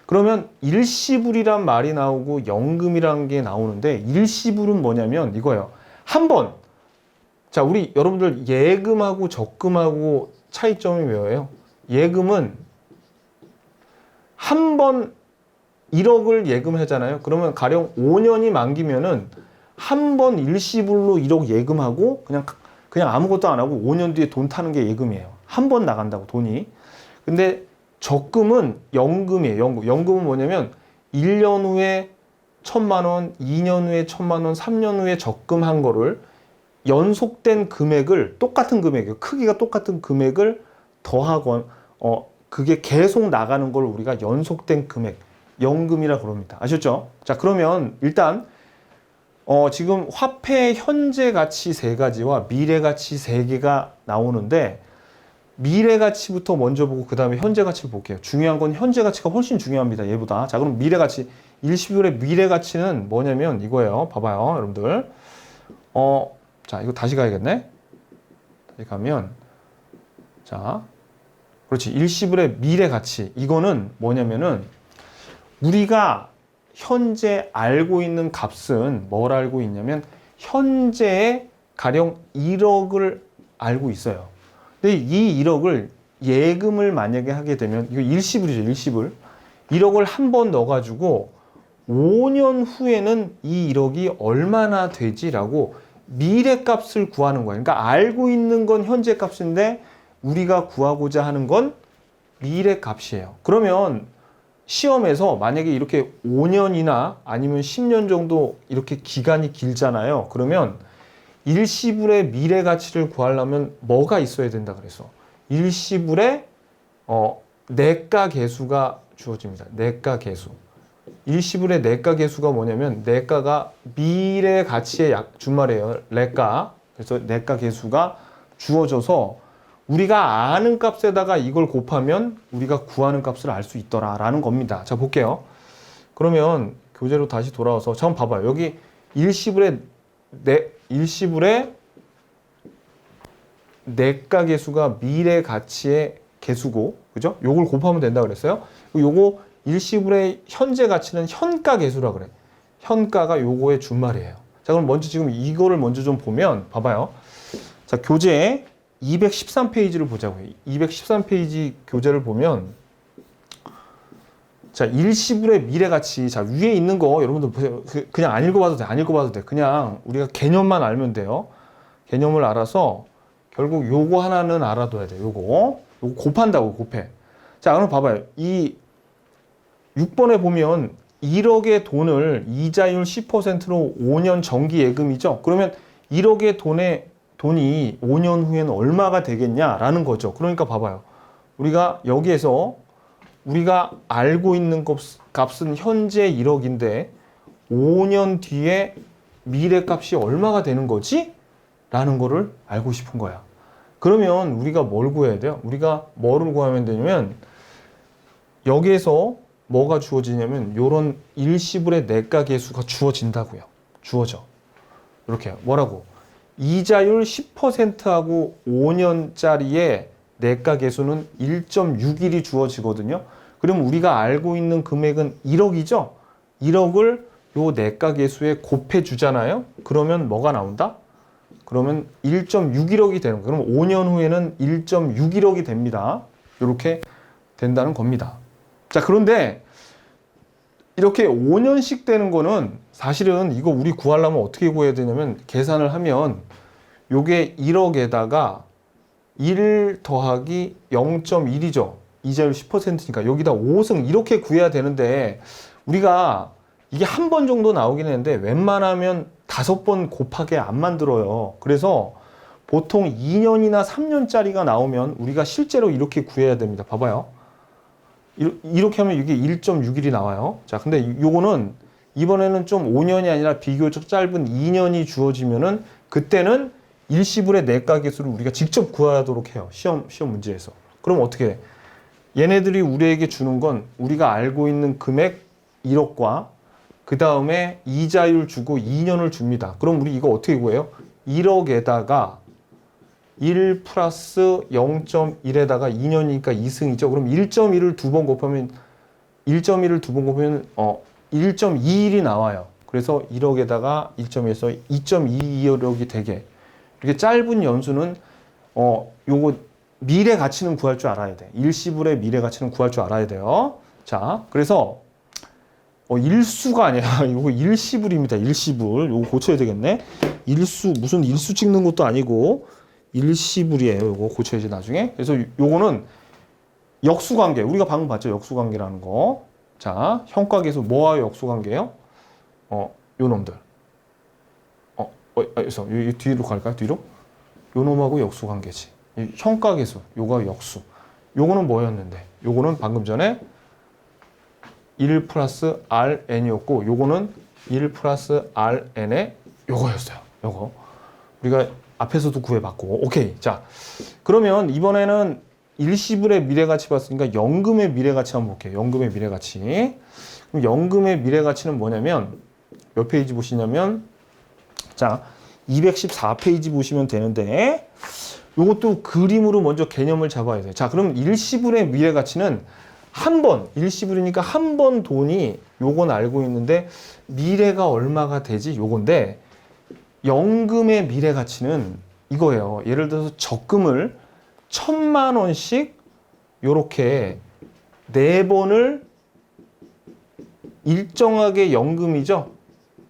그러면 일시불이란 말이 나오고 연금이라는 게 나오는데 일시불은 뭐냐면 이거예요. 한 번. 자, 우리 여러분들 예금하고 적금하고 차이점이 뭐예요? 예금은 한 번 1억을 예금하잖아요. 그러면 가령 5년이 만기면은 한 번 일시불로 1억 예금하고 그냥 아무것도 안 하고 5년 뒤에 돈 타는 게 예금이에요. 한 번 나간다고 돈이. 근데 적금은 연금이에요. 연금은 뭐냐면 1년 후에 1,000만 원, 2년 후에 1,000만 원, 3년 후에 적금한 거를 연속된 금액을 똑같은 금액이에요. 크기가 똑같은 금액을 더하건 그게 계속 나가는 걸 우리가 연속된 금액, 연금이라 그럽니다. 아셨죠? 자, 그러면 일단 지금 화폐 현재 가치 3가지와 미래 가치 3개가 나오는데 미래 가치부터 먼저 보고 그 다음에 현재 가치를 볼게요. 중요한 건 현재 가치가 훨씬 중요합니다. 얘보다. 자, 그럼 미래 가치. 일시불의 미래 가치는 뭐냐면 이거예요. 봐봐요, 여러분들. 자, 이거 다시 가야겠네. 다시 가면 자, 그렇지. 일시불의 미래 가치. 이거는 뭐냐면은 우리가 현재 알고 있는 값은 뭘 알고 있냐면 현재의 가령 1억을 알고 있어요. 근데 이 1억을 예금을 만약에 하게 되면 이거 일시불이죠. 일시불. 1억을 한 번 넣어가지고 5년 후에는 이 1억이 얼마나 되지라고 미래값을 구하는 거예요. 그러니까 알고 있는 건 현재 값인데 우리가 구하고자 하는 건 미래값이에요. 그러면 시험에서 만약에 이렇게 5년이나 아니면 10년 정도 이렇게 기간이 길잖아요. 그러면 일시불의 미래 가치를 구하려면 뭐가 있어야 된다 그래서 일시불의 내가 계수가 주어집니다. 내가 계수. 일시불의 내가 계수가 뭐냐면 내가가 미래 가치의 준말이에요. 내가. 그래서 내가 계수가 주어져서 우리가 아는 값에다가 이걸 곱하면 우리가 구하는 값을 알 수 있더라라는 겁니다. 자, 볼게요. 그러면 교재로 다시 돌아와서 잠깐 봐봐요. 여기 일시불의 내가 계수가 미래 가치의 계수고, 그죠? 요걸 곱하면 된다 그랬어요. 요거 일시불의 현재 가치는 현가 계수라 그래. 현가가 요거의 준말이에요. 자, 그럼 먼저 지금 이거를 먼저 좀 보면 봐봐요. 자, 교재 213페이지를 보자고요. 213페이지 교재를 보면 자, 일시불의 미래 가치. 자, 위에 있는 거 여러분들 보세요. 그냥 안 읽어봐도 돼. 안 읽어봐도 돼. 그냥 우리가 개념만 알면 돼요. 개념을 알아서 결국 요거 하나는 알아둬야 돼. 요거 곱한다고 곱해. 자, 그럼 봐봐요. 이 6번에 보면 1억의 돈을 이자율 10%로 5년 정기 예금이죠. 그러면 1억의 돈이 5년 후에는 얼마가 되겠냐라는 거죠. 그러니까 봐봐요. 우리가 여기에서 우리가 알고 있는 값은 현재 1억인데 5년 뒤에 미래값이 얼마가 되는 거지? 라는 거를 알고 싶은 거야. 그러면 우리가 뭘 구해야 돼요? 우리가 뭐를 구하면 되냐면 여기에서 뭐가 주어지냐면 요런 일시불의 내가 계수가 주어진다고요. 주어져. 이렇게 뭐라고? 이자율 10%하고 5년짜리의 내가 계수는 1.61이 주어지거든요. 그럼 우리가 알고 있는 금액은 1억이죠? 1억을 요 내과 계수에 곱해 주잖아요. 그러면 뭐가 나온다? 그러면 1.616이 되는 거예요. 그럼 5년 후에는 1.616이 됩니다. 이렇게 된다는 겁니다. 자, 그런데 이렇게 5년씩 되는 거는 사실은 이거 우리 구하려면 어떻게 구해야 되냐면 계산을 하면 요게 1억에다가 1 더하기 0.1이죠. 이자율 10%니까 여기다 5승 이렇게 구해야 되는데 우리가 이게 한 번 정도 나오긴 했는데 웬만하면 5번 곱하게 안 만들어요. 그래서 보통 2년이나 3년짜리가 나오면 우리가 실제로 이렇게 구해야 됩니다. 봐봐요. 이렇게 하면 이게 1.61이 나와요. 자, 근데 요거는 이번에는 좀 5년이 아니라 비교적 짧은 2년이 주어지면은 그때는 일시불의 내과 계수를 우리가 직접 구하도록 해요. 시험 문제에서. 그럼 어떻게 해? 얘네들이 우리에게 주는 건 우리가 알고 있는 금액 1억과 그 다음에 이자율 주고 2년을 줍니다. 그럼 우리 이거 어떻게 구해요? 1억에다가 1 플러스 0.1에다가 2년이니까 2승이죠. 그럼 1.1을 두 번 곱하면 1.21이 나와요. 그래서 1억에다가 1.1에서 2.22억이 되게 이렇게 짧은 연수는 요거 미래 가치는 구할 줄 알아야 돼. 일시불의 미래 가치는 구할 줄 알아야 돼요. 자, 그래서 일수가 아니야. 요거 일시불입니다. 일시불. 요거 고쳐야 되겠네. 무슨 일수 찍는 것도 아니고 일시불이에요. 요거 고쳐야지 나중에. 그래서 요거는 역수관계. 우리가 방금 봤죠. 역수관계라는 거. 자, 형과계수 뭐와 역수관계예요? 요 놈들. 그래서 이 뒤로 갈까요? 뒤로? 요 놈하고 역수관계지. 형과계수. 요가 역수. 요거는 뭐였는데? 요거는 방금 전에 1 플러스 RN이었고 요거는 1 플러스 RN의 요거였어요. 요거. 우리가 앞에서도 구해봤고. 오케이. 자, 그러면 이번에는 일시불의 미래가치 봤으니까 연금의 미래가치 한번 볼게요. 연금의 미래가치. 그럼 연금의 미래가치는 뭐냐면 몇 페이지 보시냐면 자, 214페이지 보시면 되는데 요것도 그림으로 먼저 개념을 잡아야 돼요. 자, 그럼 일시불의 미래가치는 한 번, 일시불이니까 한 번 돈이 요건 알고 있는데 미래가 얼마가 되지? 요건데 연금의 미래가치는 이거예요. 예를 들어서 적금을 1,000만 원씩 요렇게 4번을 일정하게 연금이죠.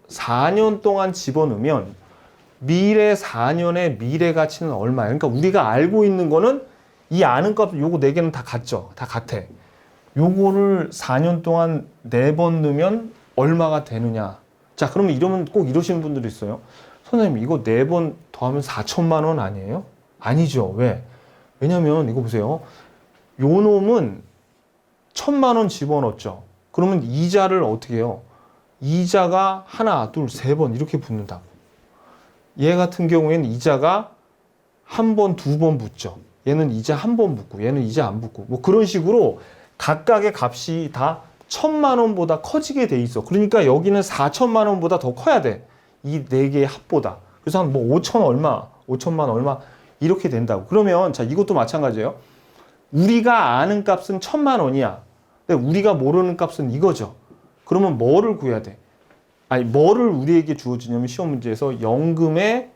4년 동안 집어넣으면 미래 4년의 미래가치는 얼마예요? 그러니까 우리가 알고 있는 거는 이 아는 값 요거 4개는 다 같죠. 다 같아. 요거를 4년 동안 4번 넣으면 얼마가 되느냐. 자, 그러면 이러면 꼭 이러시는 분들이 있어요. 선생님, 이거 4번 더하면 4천만 원 아니에요? 아니죠. 왜? 왜냐면 이거 보세요. 요 놈은 1,000만 원 집어넣었죠. 그러면 이자를 어떻게 해요? 이자가 하나, 둘, 3번 이렇게 붙는다고. 얘 같은 경우에는 이자가 한 번, 2번 붙죠. 얘는 이자 한 번 붙고 얘는 이자 안 붙고 뭐 그런 식으로 각각의 값이 다 1,000만 원보다 커지게 돼 있어. 그러니까 여기는 4천만 원보다 더 커야 돼. 이 네 개의 합보다. 그래서 한 뭐 5천 얼마, 5천만 얼마 이렇게 된다고. 그러면 자, 이것도 마찬가지예요. 우리가 아는 값은 1,000만 원이야. 근데 우리가 모르는 값은 이거죠. 그러면 뭐를 구해야 돼? 아니, 뭐를 우리에게 주어지냐면 시험 문제에서 연금의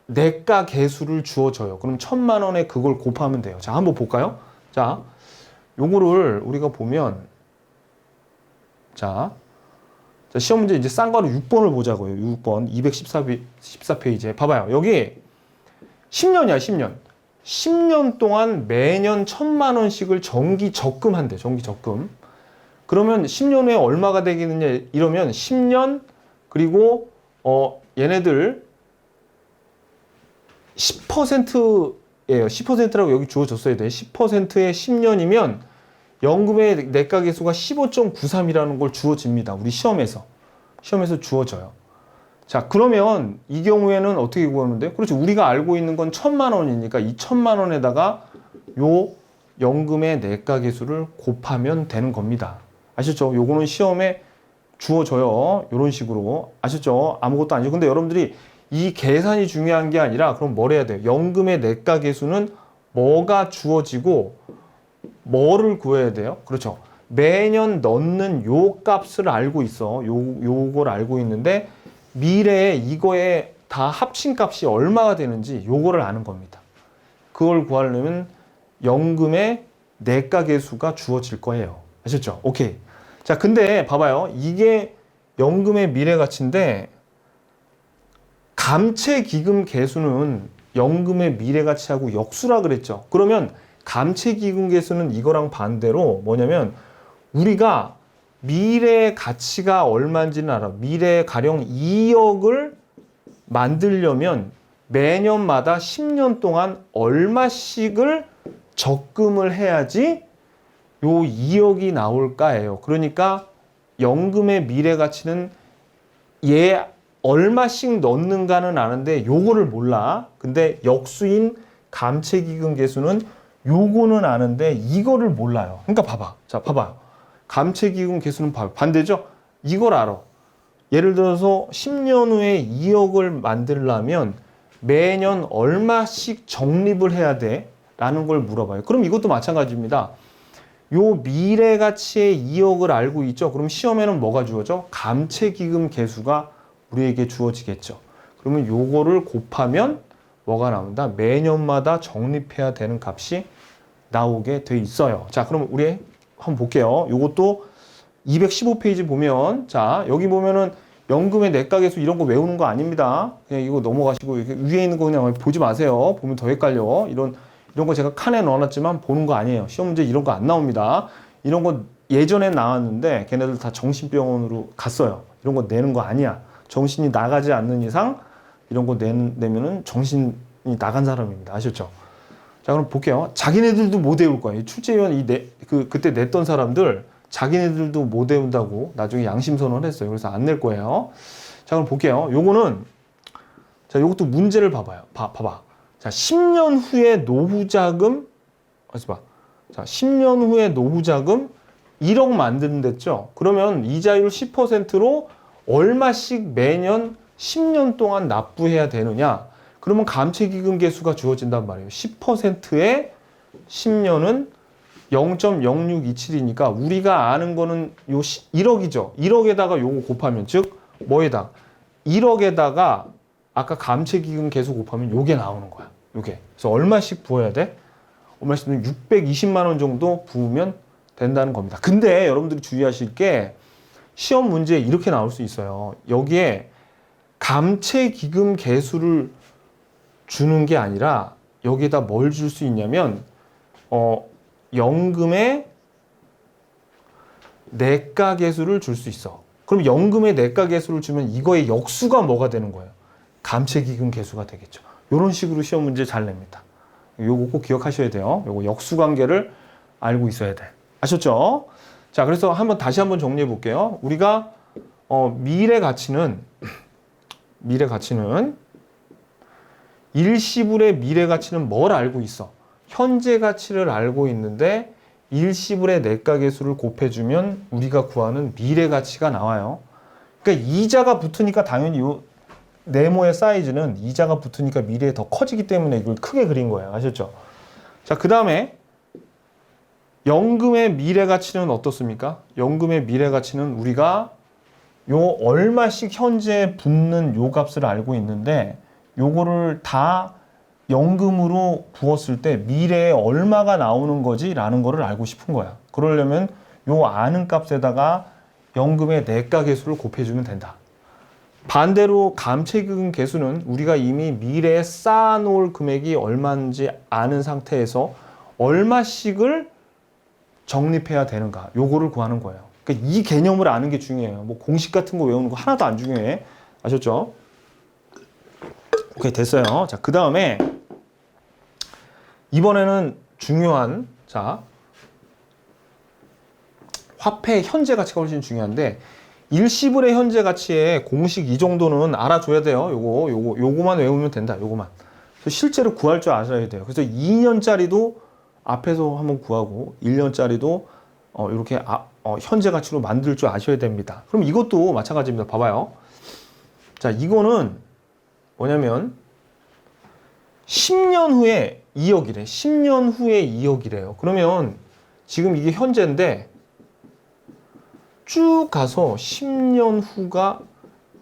내과 계수를 주어져요. 그럼 1,000만 원에 그걸 곱하면 돼요. 자, 한번 볼까요? 자, 요거를 우리가 보면 자, 시험 문제 이제 싼 거는 6번을 보자고요. 6번 214페이지에 봐봐요. 여기 10년이야, 10년. 10년 동안 매년 1,000만 원씩을 정기 적금한대. 정기 적금. 그러면 10년 후에 얼마가 되겠느냐 이러면 10년 그리고 얘네들 10%예요. 10%라고 여기 주어졌어야 돼. 10%의 10년이면 연금의 내과 계수가 15.93이라는 걸 주어집니다. 우리 시험에서 주어져요. 자, 그러면 이 경우에는 어떻게 구하는데? 그렇죠. 우리가 알고 있는 건 1,000만 원이니까 이 1,000만 원에다가 요 연금의 내과 계수를 곱하면 되는 겁니다. 아셨죠? 요거는 시험에 주어져요. 이런 식으로. 아셨죠? 아무것도 아니죠. 근데 여러분들이 이 계산이 중요한 게 아니라 그럼 뭘 해야 돼요? 연금의 내과 계수는 뭐가 주어지고 뭐를 구해야 돼요? 그렇죠. 매년 넣는 요 값을 알고 있어. 요걸 알고 있는데 미래에 이거에 다 합친 값이 얼마가 되는지 요거를 아는 겁니다. 그걸 구하려면 연금의 내가계수가 주어질 거예요. 아셨죠? 오케이. 자, 근데 봐봐요. 이게 연금의 미래가치인데 감채기금 계수는 연금의 미래가치하고 역수라 그랬죠. 그러면 감채기금 계수는 이거랑 반대로 뭐냐면 우리가 미래 가치가 얼마인지는 알아. 미래 가령 2억을 만들려면 매년마다 10년 동안 얼마씩을 적금을 해야지 요 2억이 나올까예요. 그러니까 연금의 미래 가치는 얘 얼마씩 넣는가는 아는데 요거를 몰라. 근데 역수인 감채기금 계수는 요거는 아는데 이거를 몰라요. 그러니까 봐봐. 자, 봐봐요. 감채기금 계수는 반대죠? 이걸 알아. 예를 들어서 10년 후에 2억을 만들려면 매년 얼마씩 적립을 해야 돼? 라는 걸 물어봐요. 그럼 이것도 마찬가지입니다. 요 미래 가치의 2억을 알고 있죠? 그럼 시험에는 뭐가 주어져? 감채기금 계수가 우리에게 주어지겠죠. 그러면 요거를 곱하면 뭐가 나온다? 매년마다 적립해야 되는 값이 나오게 돼 있어요. 자, 그럼 우리 한번 볼게요. 요것도 215페이지 보면, 자, 여기 보면은 연금의 내가계수 이런 거 외우는 거 아닙니다. 그냥 이거 넘어가시고 이렇게 위에 있는 거 그냥 보지 마세요. 보면 더 헷갈려. 이런 거 제가 칸에 넣어놨지만 보는 거 아니에요. 시험 문제 이런 거 안 나옵니다. 이런 거 예전에 나왔는데 걔네들 다 정신병원으로 갔어요. 이런 거 내는 거 아니야. 정신이 나가지 않는 이상 이런 거 내면은 정신이 나간 사람입니다. 아셨죠? 자, 그럼 볼게요. 자기네들도 못 외울 거예요. 출제위원 그때 냈던 사람들 자기네들도 못 외운다고 나중에 양심선언을 했어요. 그래서 안 낼 거예요. 자, 그럼 볼게요. 요거는, 자, 요것도 문제를 봐봐요. 봐봐. 자, 10년 후에 노후자금, 봐. 자, 10년 후에 노후자금 1억 만드는댔죠? 그러면 이자율 10%로 얼마씩 매년 10년 동안 납부해야 되느냐? 그러면 감채기금 계수가 주어진단 말이에요. 10%에 10년은 0.0627이니까 우리가 아는 거는 요 1억이죠. 1억에다가 요거 곱하면 즉 뭐에다 1억에다가 아까 감채기금 계수 곱하면 요게 나오는 거야. 요게. 그래서 얼마씩 부어야 돼? 얼마씩 620만 원 정도 부으면 된다는 겁니다. 근데 여러분들이 주의하실 게 시험 문제에 이렇게 나올 수 있어요. 여기에 감채기금 계수를 주는 게 아니라 여기에다 뭘 줄 수 있냐면 연금의 내가계수를 줄 수 있어. 그럼 연금의 내가계수를 주면 이거의 역수가 뭐가 되는 거예요? 감채기금 계수가 되겠죠. 이런 식으로 시험 문제 잘 냅니다. 요거 꼭 기억하셔야 돼요. 요거 역수관계를 알고 있어야 돼. 아셨죠? 자, 그래서 다시 한번 정리해 볼게요. 우리가 미래 가치는 일시불의 미래 가치는 뭘 알고 있어? 현재 가치를 알고 있는데 일시불의 내가계수를 곱해주면 우리가 구하는 미래 가치가 나와요. 그러니까 이자가 붙으니까 당연히 요 네모의 사이즈는 이자가 붙으니까 미래에 더 커지기 때문에 이걸 크게 그린 거예요. 아셨죠? 자, 그 다음에 연금의 미래 가치는 어떻습니까? 연금의 미래 가치는 우리가 요 얼마씩 현재 붙는 요 값을 알고 있는데 요거를 다 연금으로 부었을 때 미래에 얼마가 나오는 거지? 라는 거를 알고 싶은 거야. 그러려면 요 아는 값에다가 연금의 내가계수를 곱해주면 된다. 반대로 감채기금 계수는 우리가 이미 미래에 쌓아놓을 금액이 얼마인지 아는 상태에서 얼마씩을 적립해야 되는가 요거를 구하는 거예요. 그러니까 이 개념을 아는 게 중요해요. 뭐 공식 같은 거 외우는 거 하나도 안 중요해. 아셨죠? 오케이, 됐어요. 자, 그 다음에 이번에는 중요한, 자, 화폐 현재 가치가 훨씬 중요한데 일시불의 현재 가치의 공식 이 정도는 알아줘야 돼요. 요거만 외우면 된다. 요거만. 그래서 실제로 구할 줄 아셔야 돼요. 그래서 2년짜리도 앞에서 한번 구하고 1년짜리도 이렇게 현재 가치로 만들 줄 아셔야 됩니다. 그럼 이것도 마찬가지입니다. 봐봐요. 자, 이거는 뭐냐면 10년 후에 2억이래. 10년 후에 2억이래요. 그러면 지금 이게 현재인데 쭉 가서 10년 후가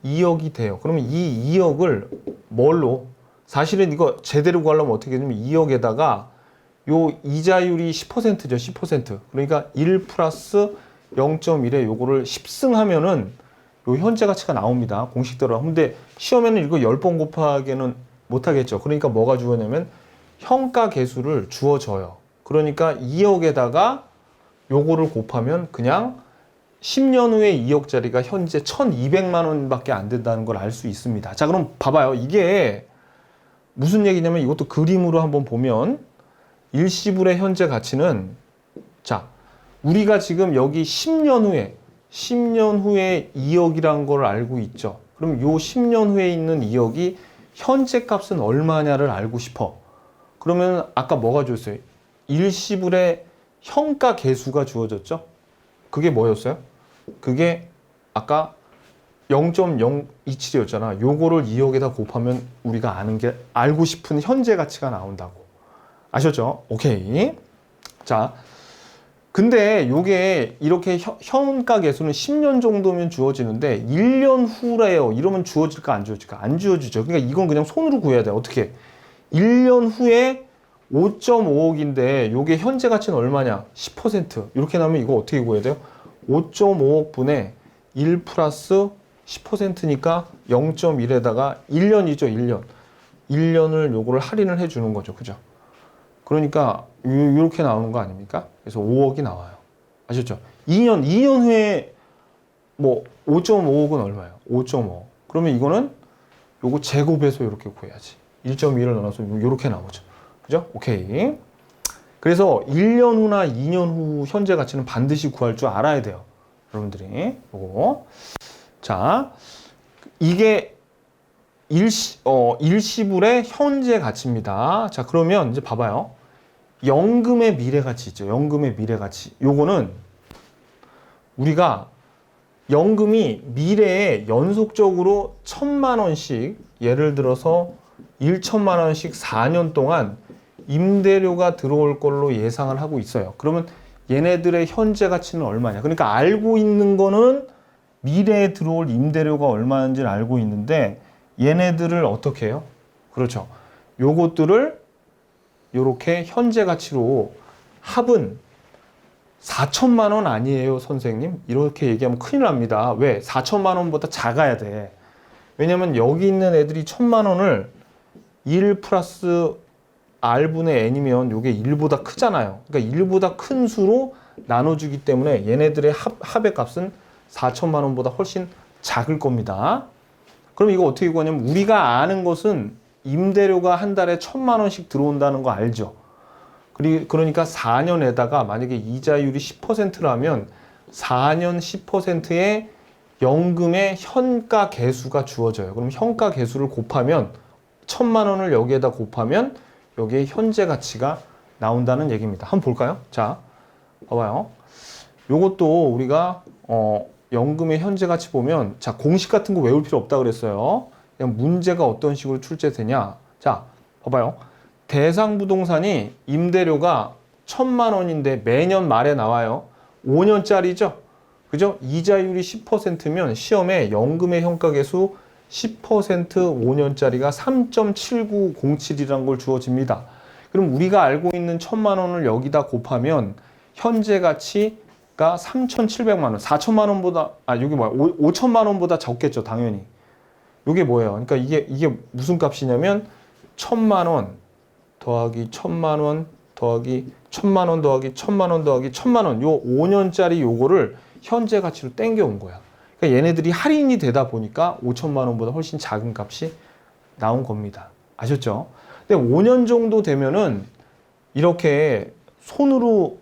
2억이 돼요. 그러면 이 2억을 뭘로? 사실은 이거 제대로 구하려면 어떻게 되냐면 2억에다가 요 이자율이 10%죠. 10%. 그러니까 1 플러스 0.1에 요거를 10승하면은 요 현재 가치가 나옵니다. 공식대로. 근데 시험에는 이거 10번 곱하기는 못하겠죠. 그러니까 뭐가 주어냐면 현가 계수를 주어져요. 그러니까 2억에다가 요거를 곱하면 그냥 10년 후에 2억짜리가 현재 1,200만 원밖에 안 된다는 걸 알 수 있습니다. 자, 그럼 봐봐요. 이게 무슨 얘기냐면 이것도 그림으로 한번 보면 일시불의 현재 가치는 자, 우리가 지금 여기 10년 후에 2억이란 걸 알고 있죠. 그럼 요 10년 후에 있는 2억이 현재 값은 얼마냐를 알고 싶어. 그러면 아까 뭐가 주었어요? 일시불의 현가 계수가 주어졌죠? 그게 뭐였어요? 그게 아까 0.027이었잖아. 요거를 2억에다 곱하면 우리가 아는 게 알고 싶은 현재 가치가 나온다고. 아셨죠? 오케이. 자, 근데 요게 이렇게 현가 계수는 10년 정도면 주어지는데 1년 후래요. 이러면 주어질까 안 주어질까? 안 주어지죠. 그러니까 이건 그냥 손으로 구해야 돼. 어떻게? 1년 후에 5.5억인데 요게 현재 가치는 얼마냐? 10%. 이렇게 나오면 이거 어떻게 구해야 돼요? 5.5억 분의 1 플러스 10%니까 0.1에다가 1년이죠. 1년. 1년을 요거를 할인을 해 주는 거죠. 그죠? 그러니까 이렇게 나오는 거 아닙니까? 그래서 5억이 나와요. 아셨죠? 2년 후에 뭐 5.5억은 얼마예요? 5.5억. 그러면 이거는 요거 제곱해서 이렇게 구해야지. 1.2를 넣어서 이렇게 나오죠. 그죠? 오케이. 그래서 1년 후나 2년 후 현재 가치는 반드시 구할 줄 알아야 돼요. 여러분들이. 요거. 자, 이게 일시불의 현재 가치입니다. 자, 그러면 이제 봐봐요. 연금의 미래 가치 있죠. 연금의 미래 가치. 요거는 우리가 연금이 미래에 연속적으로 1,000만 원씩 예를 들어서 1,000만 원씩 4년 동안 임대료가 들어올 걸로 예상을 하고 있어요. 그러면 얘네들의 현재 가치는 얼마냐? 그러니까 알고 있는 거는 미래에 들어올 임대료가 얼마인지를 알고 있는데 얘네들을 어떻게 해요? 그렇죠. 요것들을 요렇게 현재 가치로 합은 4천만 원 아니에요, 선생님? 이렇게 얘기하면 큰일 납니다. 왜? 4천만 원보다 작아야 돼. 왜냐면 여기 있는 애들이 1,000만 원을 1 플러스 R분의 N이면 요게 1보다 크잖아요. 그러니까 1보다 큰 수로 나눠주기 때문에 얘네들의 합의 값은 4천만 원보다 훨씬 작을 겁니다. 그럼 이거 어떻게 구하냐면 우리가 아는 것은 임대료가 한 달에 1,000만 원씩 들어온다는 거 알죠? 그러니까 4년에다가 만약에 이자율이 10%라면 4년 10%의 연금의 현가 계수가 주어져요. 그럼 현가 계수를 곱하면 1,000만 원을 여기에다 곱하면 여기에 현재 가치가 나온다는 얘기입니다. 한번 볼까요? 자, 봐봐요. 요것도 우리가 연금의 현재 가치 보면 자, 공식 같은 거 외울 필요 없다 그랬어요. 그냥 문제가 어떤 식으로 출제되냐. 자, 봐봐요. 대상 부동산이 임대료가 1,000만 원인데 매년 말에 나와요. 5년짜리죠? 그죠? 이자율이 10%면 시험에 연금의 현가계수 10% 5년짜리가 3.7907이라는 걸 주어집니다. 그럼 우리가 알고 있는 1,000만 원을 여기다 곱하면 현재 가치가 3,700만 원, 4천만 원보다, 여기 뭐야, 5천만 원보다 적겠죠, 당연히. 이게 뭐예요? 그러니까 이게 무슨 값이냐면 1,000만 원 더하기 1,000만 원 더하기 1,000만 원 더하기 1,000만 원 더하기 1,000만 원, 요 5년짜리 요거를 현재 가치로 땡겨온 거야. 그러니까 얘네들이 할인이 되다 보니까 5천만 원보다 훨씬 작은 값이 나온 겁니다. 아셨죠? 근데 5년 정도 되면은 이렇게 손으로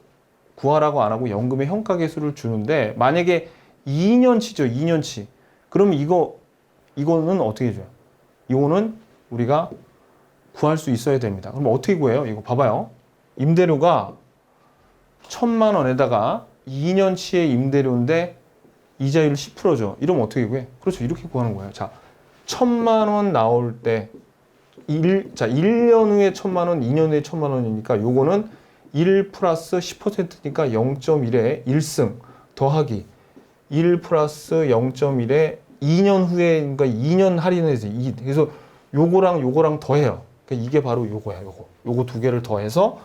구하라고 안 하고 연금의 현가계수를 주는데 만약에 2년치죠, 2년치. 그러면 이거는 어떻게 해줘요? 이거는 우리가 구할 수 있어야 됩니다. 그럼 어떻게 구해요? 이거 봐봐요. 임대료가 1,000만 원에다가 2년치의 임대료인데 이자율 10%죠. 이러면 어떻게 구해? 그렇죠. 이렇게 구하는 거예요. 자, 1,000만 원 나올 때 1년 후에 1,000만 원, 2년 후에 1,000만 원이니까 요거는 1 플러스 10%니까 0.1에 1승 더하기 1 플러스 0.1에 2년 후에, 그러니까 2년 할인해서 그래서 요거랑 더해요. 그러니까 이게 바로 요거야, 요거 두 개를 더해서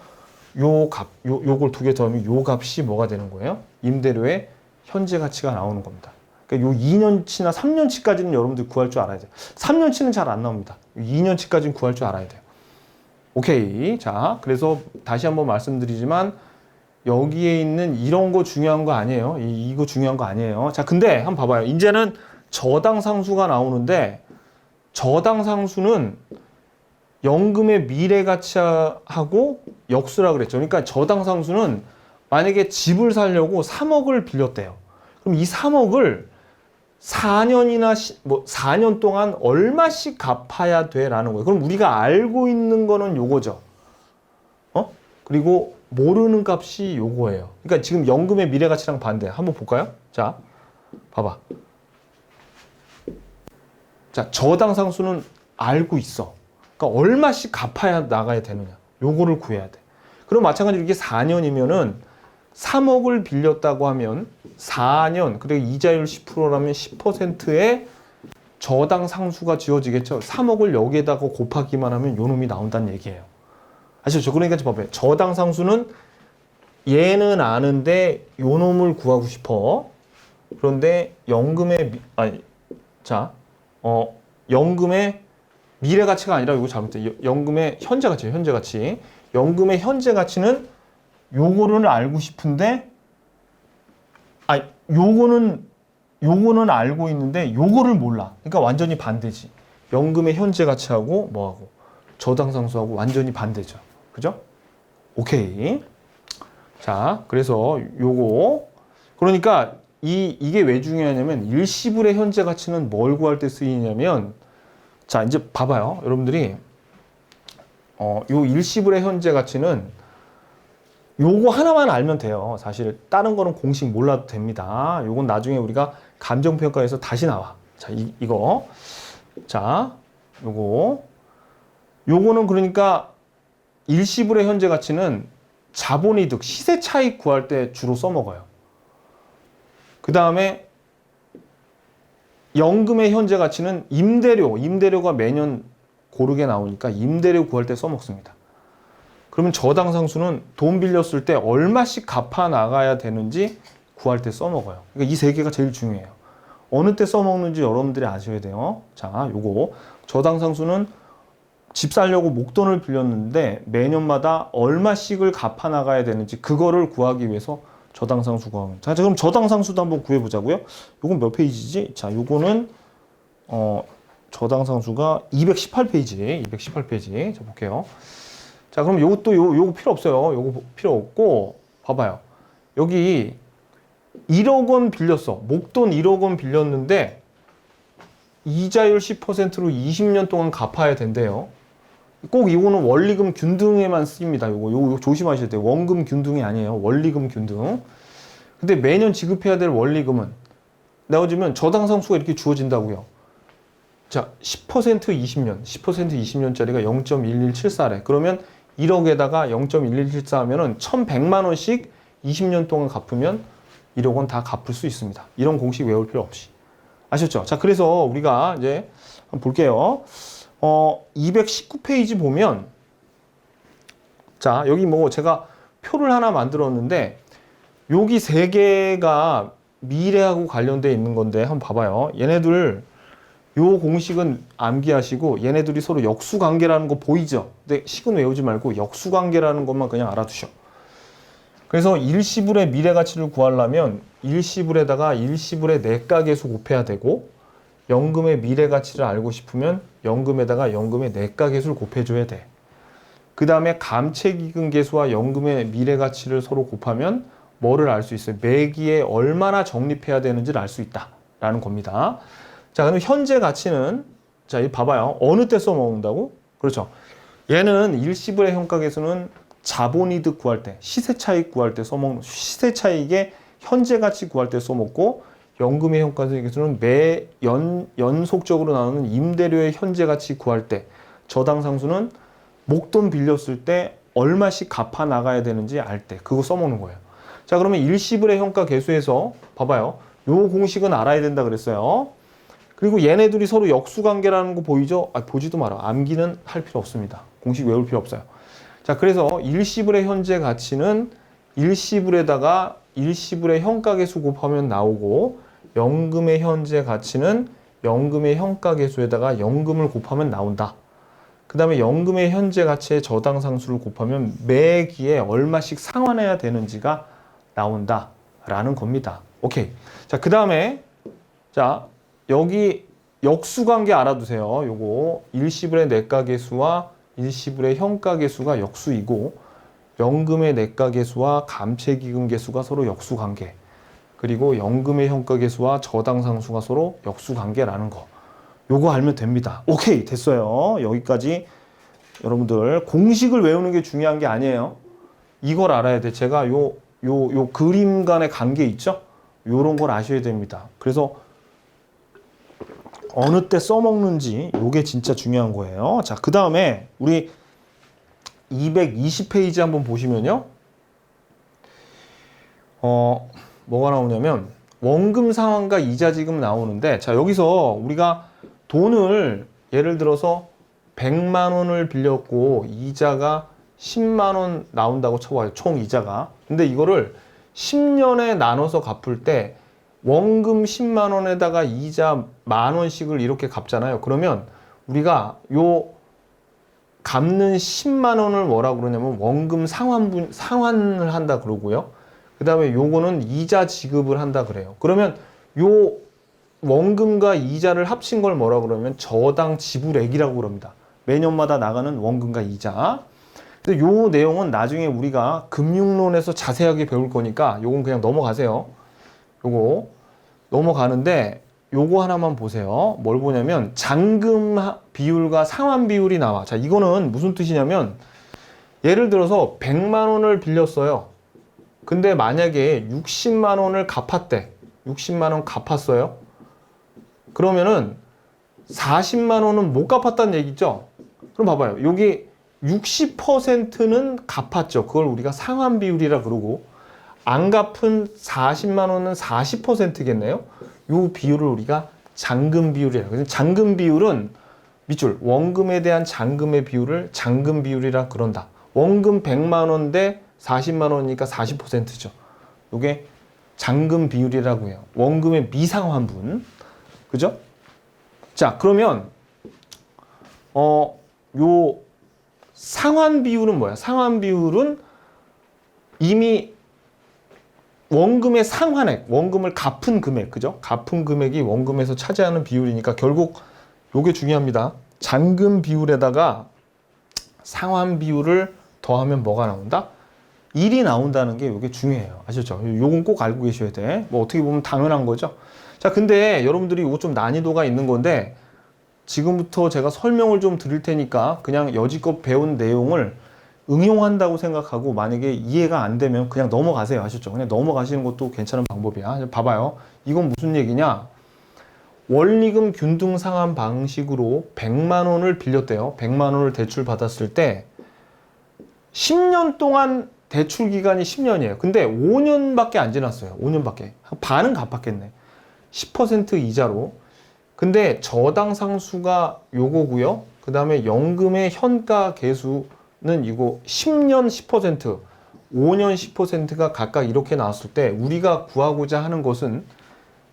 요걸 두 개 더하면 요 값이 뭐가 되는 거예요? 임대료의 현재 가치가 나오는 겁니다. 그러니까 요 2년치나 3년치까지는 여러분들 구할 줄 알아야 돼요. 3년치는 잘 안 나옵니다. 2년치까지는 구할 줄 알아야 돼요. 오케이. 자, 그래서 다시 한번 말씀드리지만 여기에 있는 이런 거 중요한 거 아니에요. 이거 중요한 거 아니에요. 자, 근데 한번 봐봐요. 이제는 저당 상수가 나오는데 저당 상수는 연금의 미래 가치하고 역수라 그랬죠. 그러니까 저당 상수는 만약에 집을 사려고 3억을 빌렸대요. 그럼 이 3억을 4년이나 4년 동안 얼마씩 갚아야 돼라는 거예요. 그럼 우리가 알고 있는 거는 요거죠. 그리고 모르는 값이 요거예요. 그러니까 지금 연금의 미래 가치랑 반대. 한번 볼까요? 자, 봐봐. 자, 저당 상수는 알고 있어. 그러니까 얼마씩 갚아야 나가야 되느냐. 요거를 구해야 돼. 그럼 마찬가지로 이게 4년이면은 3억을 빌렸다고 하면 4년, 그리고 이자율 10%라면 10%의 저당 상수가 지어지겠죠. 3억을 여기에다가 곱하기만 하면 요 놈이 나온다는 얘기예요. 아시죠? 그러니까 봐봐요. 저당 상수는 얘는 아는데 요 놈을 구하고 싶어. 그런데 연금의 연금의 미래 가치가 아니라 이거 잘못돼. 연금의 현재 가치, 현재 가치. 연금의 현재 가치는 요거를 알고 싶은데, 요거는 알고 있는데 요거를 몰라. 그러니까 완전히 반대지. 연금의 현재 가치하고 뭐하고 저당 상수하고 완전히 반대죠. 그죠? 오케이. 자, 그래서 요거 그러니까 이게 왜 중요하냐면 일시불의 현재 가치는 뭘 구할 때 쓰이냐면 자, 이제 봐봐요. 여러분들이 요 일시불의 현재 가치는 요거 하나만 알면 돼요. 사실 다른 거는 공식 몰라도 됩니다. 요건 나중에 우리가 감정평가에서 다시 나와. 자, 이거. 자, 요거는 그러니까 일시불의 현재 가치는 자본이득, 시세 차익 구할 때 주로 써먹어요. 그 다음에 연금의 현재 가치는 임대료가 매년 고르게 나오니까 임대료 구할 때 써먹습니다. 그러면 저당 상수는 돈 빌렸을 때 얼마씩 갚아 나가야 되는지 구할 때 써먹어요. 그러니까 이 세 개가 제일 중요해요. 어느 때 써먹는지 여러분들이 아셔야 돼요. 자, 요거 저당 상수는 집 살려고 목돈을 빌렸는데 매년마다 얼마씩을 갚아 나가야 되는지 그거를 구하기 위해서 저당 상수 구합니다. 자, 그럼 저당 상수도 한번 구해 보자고요. 요건 몇 페이지지? 자, 요거는 저당 상수가 218페이지. 자, 볼게요. 자, 그럼 요것도 요거 필요 없어요. 요거 필요 없고 봐봐요. 여기 1억 원 빌렸어. 목돈 1억 원 빌렸는데 이자율 10%로 20년 동안 갚아야 된대요. 꼭 이거는 원리금 균등에만 쓰입니다. 요거 조심하셔야 돼요. 원금 균등이 아니에요. 원리금 균등. 근데 매년 지급해야 될 원리금은 나오지면 저당 상수가 이렇게 주어진다고요. 자, 10% 20년, 10% 20년짜리가 0.1174래. 그러면 1억에다가 0.1174 하면은 1,100만 원씩 20년 동안 갚으면 1억 원 다 갚을 수 있습니다. 이런 공식 외울 필요 없이. 아셨죠? 자, 그래서 우리가 이제 한번 볼게요. 219페이지 보면 자, 여기 뭐 제가 표를 하나 만들었는데 여기 세 개가 미래하고 관련되어 있는 건데 한번 봐봐요. 얘네들 요 공식은 암기하시고 얘네들이 서로 역수관계라는 거 보이죠? 근데 식은 외우지 말고 역수관계라는 것만 그냥 알아두셔. 그래서 일시불의 미래가치를 구하려면 일시불에다가 일시불의 내가계수 곱해야 되고 연금의 미래가치를 알고 싶으면 연금에다가 연금의 내가계수를 곱해줘야 돼. 그 다음에 감채기금계수와 연금의 미래가치를 서로 곱하면 뭐를 알 수 있어요? 매기에 얼마나 적립해야 되는지를 알 수 있다라는 겁니다. 자, 그럼 현재 가치는 자, 이 봐봐요. 어느 때 써먹는다고? 그렇죠. 얘는 일시불의 현가계수는 자본이득 구할 때, 시세차익 구할 때 써먹는 시세차익의 현재 가치 구할 때 써먹고 연금의 현가계수는 연속적으로 나오는 임대료의 현재 가치 구할 때, 저당 상수는 목돈 빌렸을 때 얼마씩 갚아 나가야 되는지 알 때 그거 써먹는 거예요. 자, 그러면 일시불의 현가계수에서 봐봐요. 요 공식은 알아야 된다 그랬어요. 그리고 얘네들이 서로 역수관계라는 거 보이죠? 보지도 마라. 암기는 할 필요 없습니다. 공식 외울 필요 없어요. 자, 그래서 일시불의 현재 가치는 일시불에다가 일시불의 현가계수 곱하면 나오고, 연금의 현재 가치는 연금의 현가계수에다가 연금을 곱하면 나온다. 그 다음에 연금의 현재 가치의 저당 상수를 곱하면 매 기에 얼마씩 상환해야 되는지가 나온다 라는 겁니다. 오케이. 자, 그 다음에 자, 여기 역수관계 알아두세요. 요거 일시불의 내가계수와 일시불의 현가계수가 역수이고, 연금의 내가계수와 감채기금계수가 서로 역수관계, 그리고 연금의 현가계수와 저당상수가 서로 역수관계라는 거, 요거 알면 됩니다. 오케이, 됐어요. 여기까지. 여러분들 공식을 외우는 게 중요한 게 아니에요. 이걸 알아야 돼. 제가 요 그림 간의 관계 있죠? 요런 걸 아셔야 됩니다. 그래서 어느 때 써먹는지 요게 진짜 중요한 거예요. 자, 그 다음에 우리 220페이지 한번 보시면요. 뭐가 나오냐면 원금 상환과 이자 지급 나오는데, 자, 여기서 우리가 돈을 예를 들어서 100만 원을 빌렸고 이자가 10만 원 나온다고 쳐봐요. 총 이자가. 근데 이거를 10년에 나눠서 갚을 때 원금 10만 원에다가 이자 10,000원씩을 이렇게 갚잖아요. 그러면 우리가 요 갚는 10만 원을 뭐라 그러냐면 원금 상환을 한다 그러고요. 그 다음에 요거는 이자 지급을 한다 그래요. 그러면 요 원금과 이자를 합친 걸 뭐라 그러면 저당 지불액이라고 그럽니다. 매년마다 나가는 원금과 이자. 그래서 요 내용은 나중에 우리가 금융론에서 자세하게 배울 거니까 요건 그냥 넘어가세요. 요거 넘어가는데 요거 하나만 보세요. 뭘 보냐면 잔금 비율과 상환 비율이 나와. 자, 이거는 무슨 뜻이냐면 예를 들어서 100만 원을 빌렸어요. 근데 만약에 60만 원을 갚았대. 60만 원 갚았어요. 그러면은 40만 원은 못 갚았다는 얘기죠. 그럼 봐봐요. 여기 60%는 갚았죠. 그걸 우리가 상환 비율이라 그러고, 안 갚은 40만 원은 40%겠네요. 요 비율을 우리가 잔금 비율이라. 그래서 잔금 비율은 밑줄 원금에 대한 잔금의 비율을 잔금 비율이라 그런다. 원금 100만 원 대 40만 원이니까 40%죠. 요게 잔금 비율이라고 해요. 원금의 미상환분. 그죠? 자, 그러면 요 상환 비율은 뭐야? 상환 비율은 이미 원금의 상환액, 원금을 갚은 금액, 그죠? 갚은 금액이 원금에서 차지하는 비율이니까 결국 요게 중요합니다. 잔금 비율에다가 상환 비율을 더하면 뭐가 나온다? 1이 나온다는 게 요게 중요해요. 아셨죠? 요건 꼭 알고 계셔야 돼. 뭐 어떻게 보면 당연한 거죠. 자, 근데 여러분들이 이거 좀 난이도가 있는 건데, 지금부터 제가 설명을 좀 드릴 테니까 그냥 여지껏 배운 내용을 응용한다고 생각하고, 만약에 이해가 안 되면 그냥 넘어가세요. 아셨죠? 그냥 넘어가시는 것도 괜찮은 방법이야. 봐봐요. 이건 무슨 얘기냐? 원리금 균등 상환 방식으로 100만 원을 빌렸대요. 100만 원을 대출 받았을 때 10년 동안 대출 기간이 10년이에요. 근데 5년밖에 안 지났어요. 5년밖에. 반은 갚았겠네. 10% 이자로. 근데 저당 상수가 요거고요. 그 다음에 연금의 현가 계수는 이거 10년 10%, 5년 10%가 각각 이렇게 나왔을 때 우리가 구하고자 하는 것은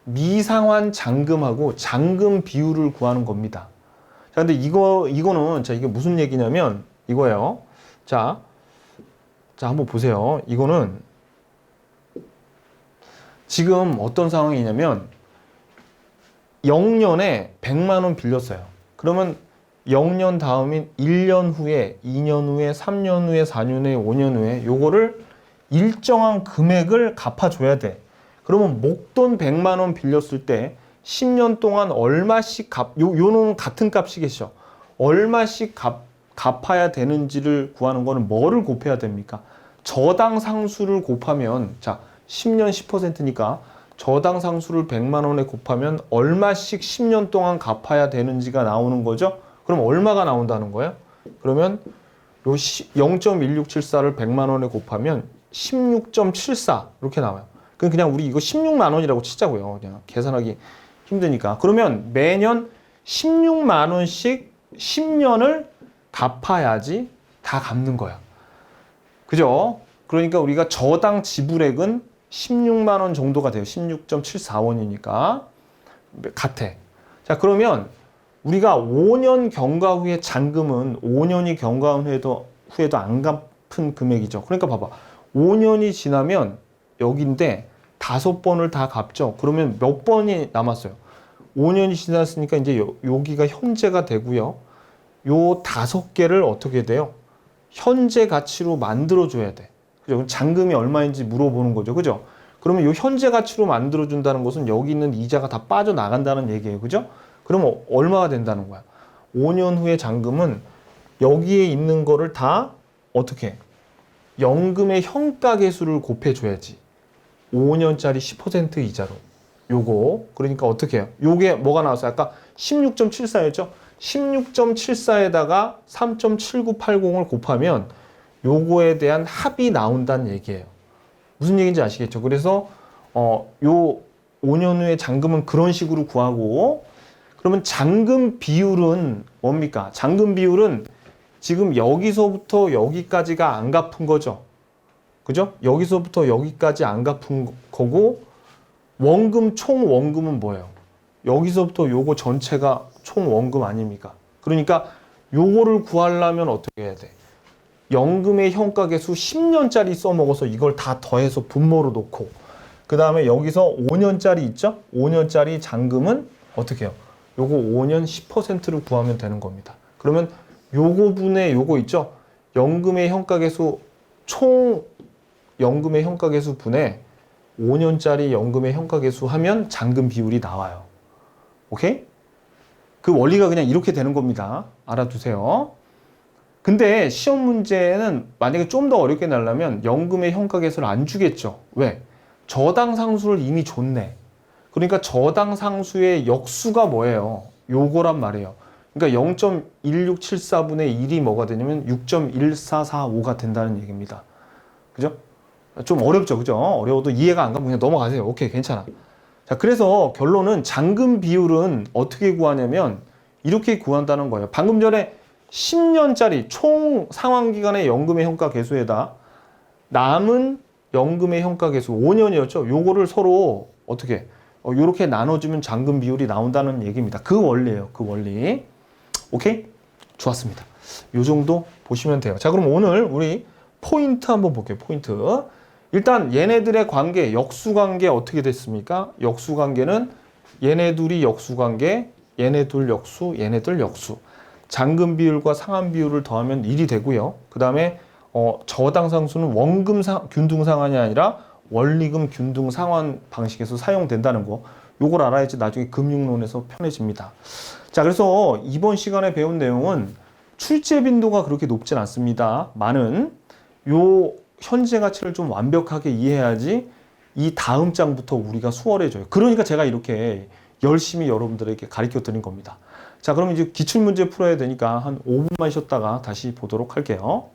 미상환 잔금하고 잔금 비율을 구하는 겁니다. 자, 근데 이거는 자, 이게 무슨 얘기냐면 이거예요. 자, 한번 보세요. 이거는 지금 어떤 상황이냐면 0년에 100만 원 빌렸어요. 그러면 0년 다음인 1년 후에, 2년 후에, 3년 후에, 4년 후에, 5년 후에 요거를 일정한 금액을 갚아줘야 돼. 그러면 목돈 100만 원 빌렸을 때 10년 동안 얼마씩 요놈은 같은 값이겠죠. 얼마씩 갚아야 되는지를 구하는 거는 뭐를 곱해야 됩니까? 저당 상수를 곱하면, 자, 10년 10%니까 저당 상수를 100만 원에 곱하면 얼마씩 10년 동안 갚아야 되는지가 나오는 거죠. 그럼 얼마가 나온다는 거예요? 그러면 요 0.1674를 100만 원에 곱하면 16.74 이렇게 나와요. 그냥 우리 이거 16만 원이라고 치자고요. 그냥 계산하기 힘드니까. 그러면 매년 16만 원씩 10년을 갚아야지 다 갚는 거야. 그죠? 그러니까 우리가 저당 지불액은 16만 원 정도가 돼요. 16.74원이니까. 같아. 자, 그러면 우리가 5년 경과 후에 잔금은 5년이 경과한 후에도 안 갚은 금액이죠. 그러니까 봐봐. 5년이 지나면 여기인데 5번을 다 갚죠. 그러면 몇 번이 남았어요? 5년이 지났으니까 이제 여기가 현재가 되고요. 요 5개를 어떻게 돼요? 현재 가치로 만들어줘야 돼. 그죠? 잔금이 얼마인지 물어보는 거죠. 그죠? 그러면 요 현재 가치로 만들어준다는 것은 여기 있는 이자가 다 빠져나간다는 얘기예요. 그죠? 그러면 얼마가 된다는 거야? 5년 후에 잔금은 여기에 있는 거를 다 어떻게? 연금의 현가계수를 곱해줘야지. 5년짜리 10% 이자로. 요거. 그러니까 어떻게 해요? 요게 뭐가 나왔어요? 아까 16.74였죠? 16.74에다가 3.7980을 곱하면 요거에 대한 합이 나온다는 얘기예요. 무슨 얘기인지 아시겠죠? 그래서 요 5년 후에 잔금은 그런 식으로 구하고, 그러면 잔금 비율은 뭡니까? 잔금 비율은 지금 여기서부터 여기까지가 안 갚은 거죠. 그죠? 여기서부터 여기까지 안 갚은 거고, 원금, 총 원금은 뭐예요? 여기서부터 요거 전체가 총 원금 아닙니까? 그러니까 요거를 구하려면 어떻게 해야 돼? 연금의 현가계수 10년짜리 써먹어서 이걸 다 더해서 분모로 놓고, 그 다음에 여기서 5년짜리 있죠? 5년짜리 잔금은 어떻게 해요? 요거 5년 10%를 구하면 되는 겁니다. 그러면 요거 분의 요거 있죠? 연금의 현가계수, 총 연금의 현가계수 분의 5년짜리 연금의 현가계수 하면 잔금 비율이 나와요. 오케이? 그 원리가 그냥 이렇게 되는 겁니다. 알아두세요. 근데 시험 문제는 만약에 좀 더 어렵게 내려면 연금의 현가계수를 안 주겠죠. 왜? 저당 상수를 이미 줬네. 그러니까 저당 상수의 역수가 뭐예요? 요거란 말이에요. 그러니까 0.1674분의 1이 뭐가 되냐면 6.1445가 된다는 얘기입니다. 그죠? 좀 어렵죠. 그죠? 어려워도 이해가 안 가면 그냥 넘어가세요. 오케이, 괜찮아. 자, 그래서 결론은 잔금 비율은 어떻게 구하냐면 이렇게 구한다는 거예요. 방금 전에 10년짜리 총 상환기간의 연금의 현가계수에다 남은 연금의 현가계수 5년이었죠. 요거를 서로 어떻게 요렇게 나눠주면 잔금 비율이 나온다는 얘기입니다. 그 원리예요. 그 원리. 오케이? 좋았습니다. 요 정도 보시면 돼요. 자, 그럼 오늘 우리 포인트 한번 볼게요. 포인트. 일단 얘네들의 관계, 역수관계 어떻게 됐습니까? 역수관계는 얘네 둘이 역수관계, 얘네 둘 역수, 얘네들 역수. 잔금 비율과 상환 비율을 더하면 1이 되고요. 그 다음에 저당 상수는 원금 균등 상환이 아니라 원리금 균등 상환 방식에서 사용된다는 거. 요걸 알아야지 나중에 금융론에서 편해집니다. 자, 그래서 이번 시간에 배운 내용은 출제 빈도가 그렇게 높진 않습니다. 많은 요 현재 가치를 좀 완벽하게 이해해야지 이 다음 장부터 우리가 수월해져요. 그러니까 제가 이렇게 열심히 여러분들에게 가르쳐 드린 겁니다. 자, 그럼 이제 기출문제 풀어야 되니까 한 5분만 쉬었다가 다시 보도록 할게요.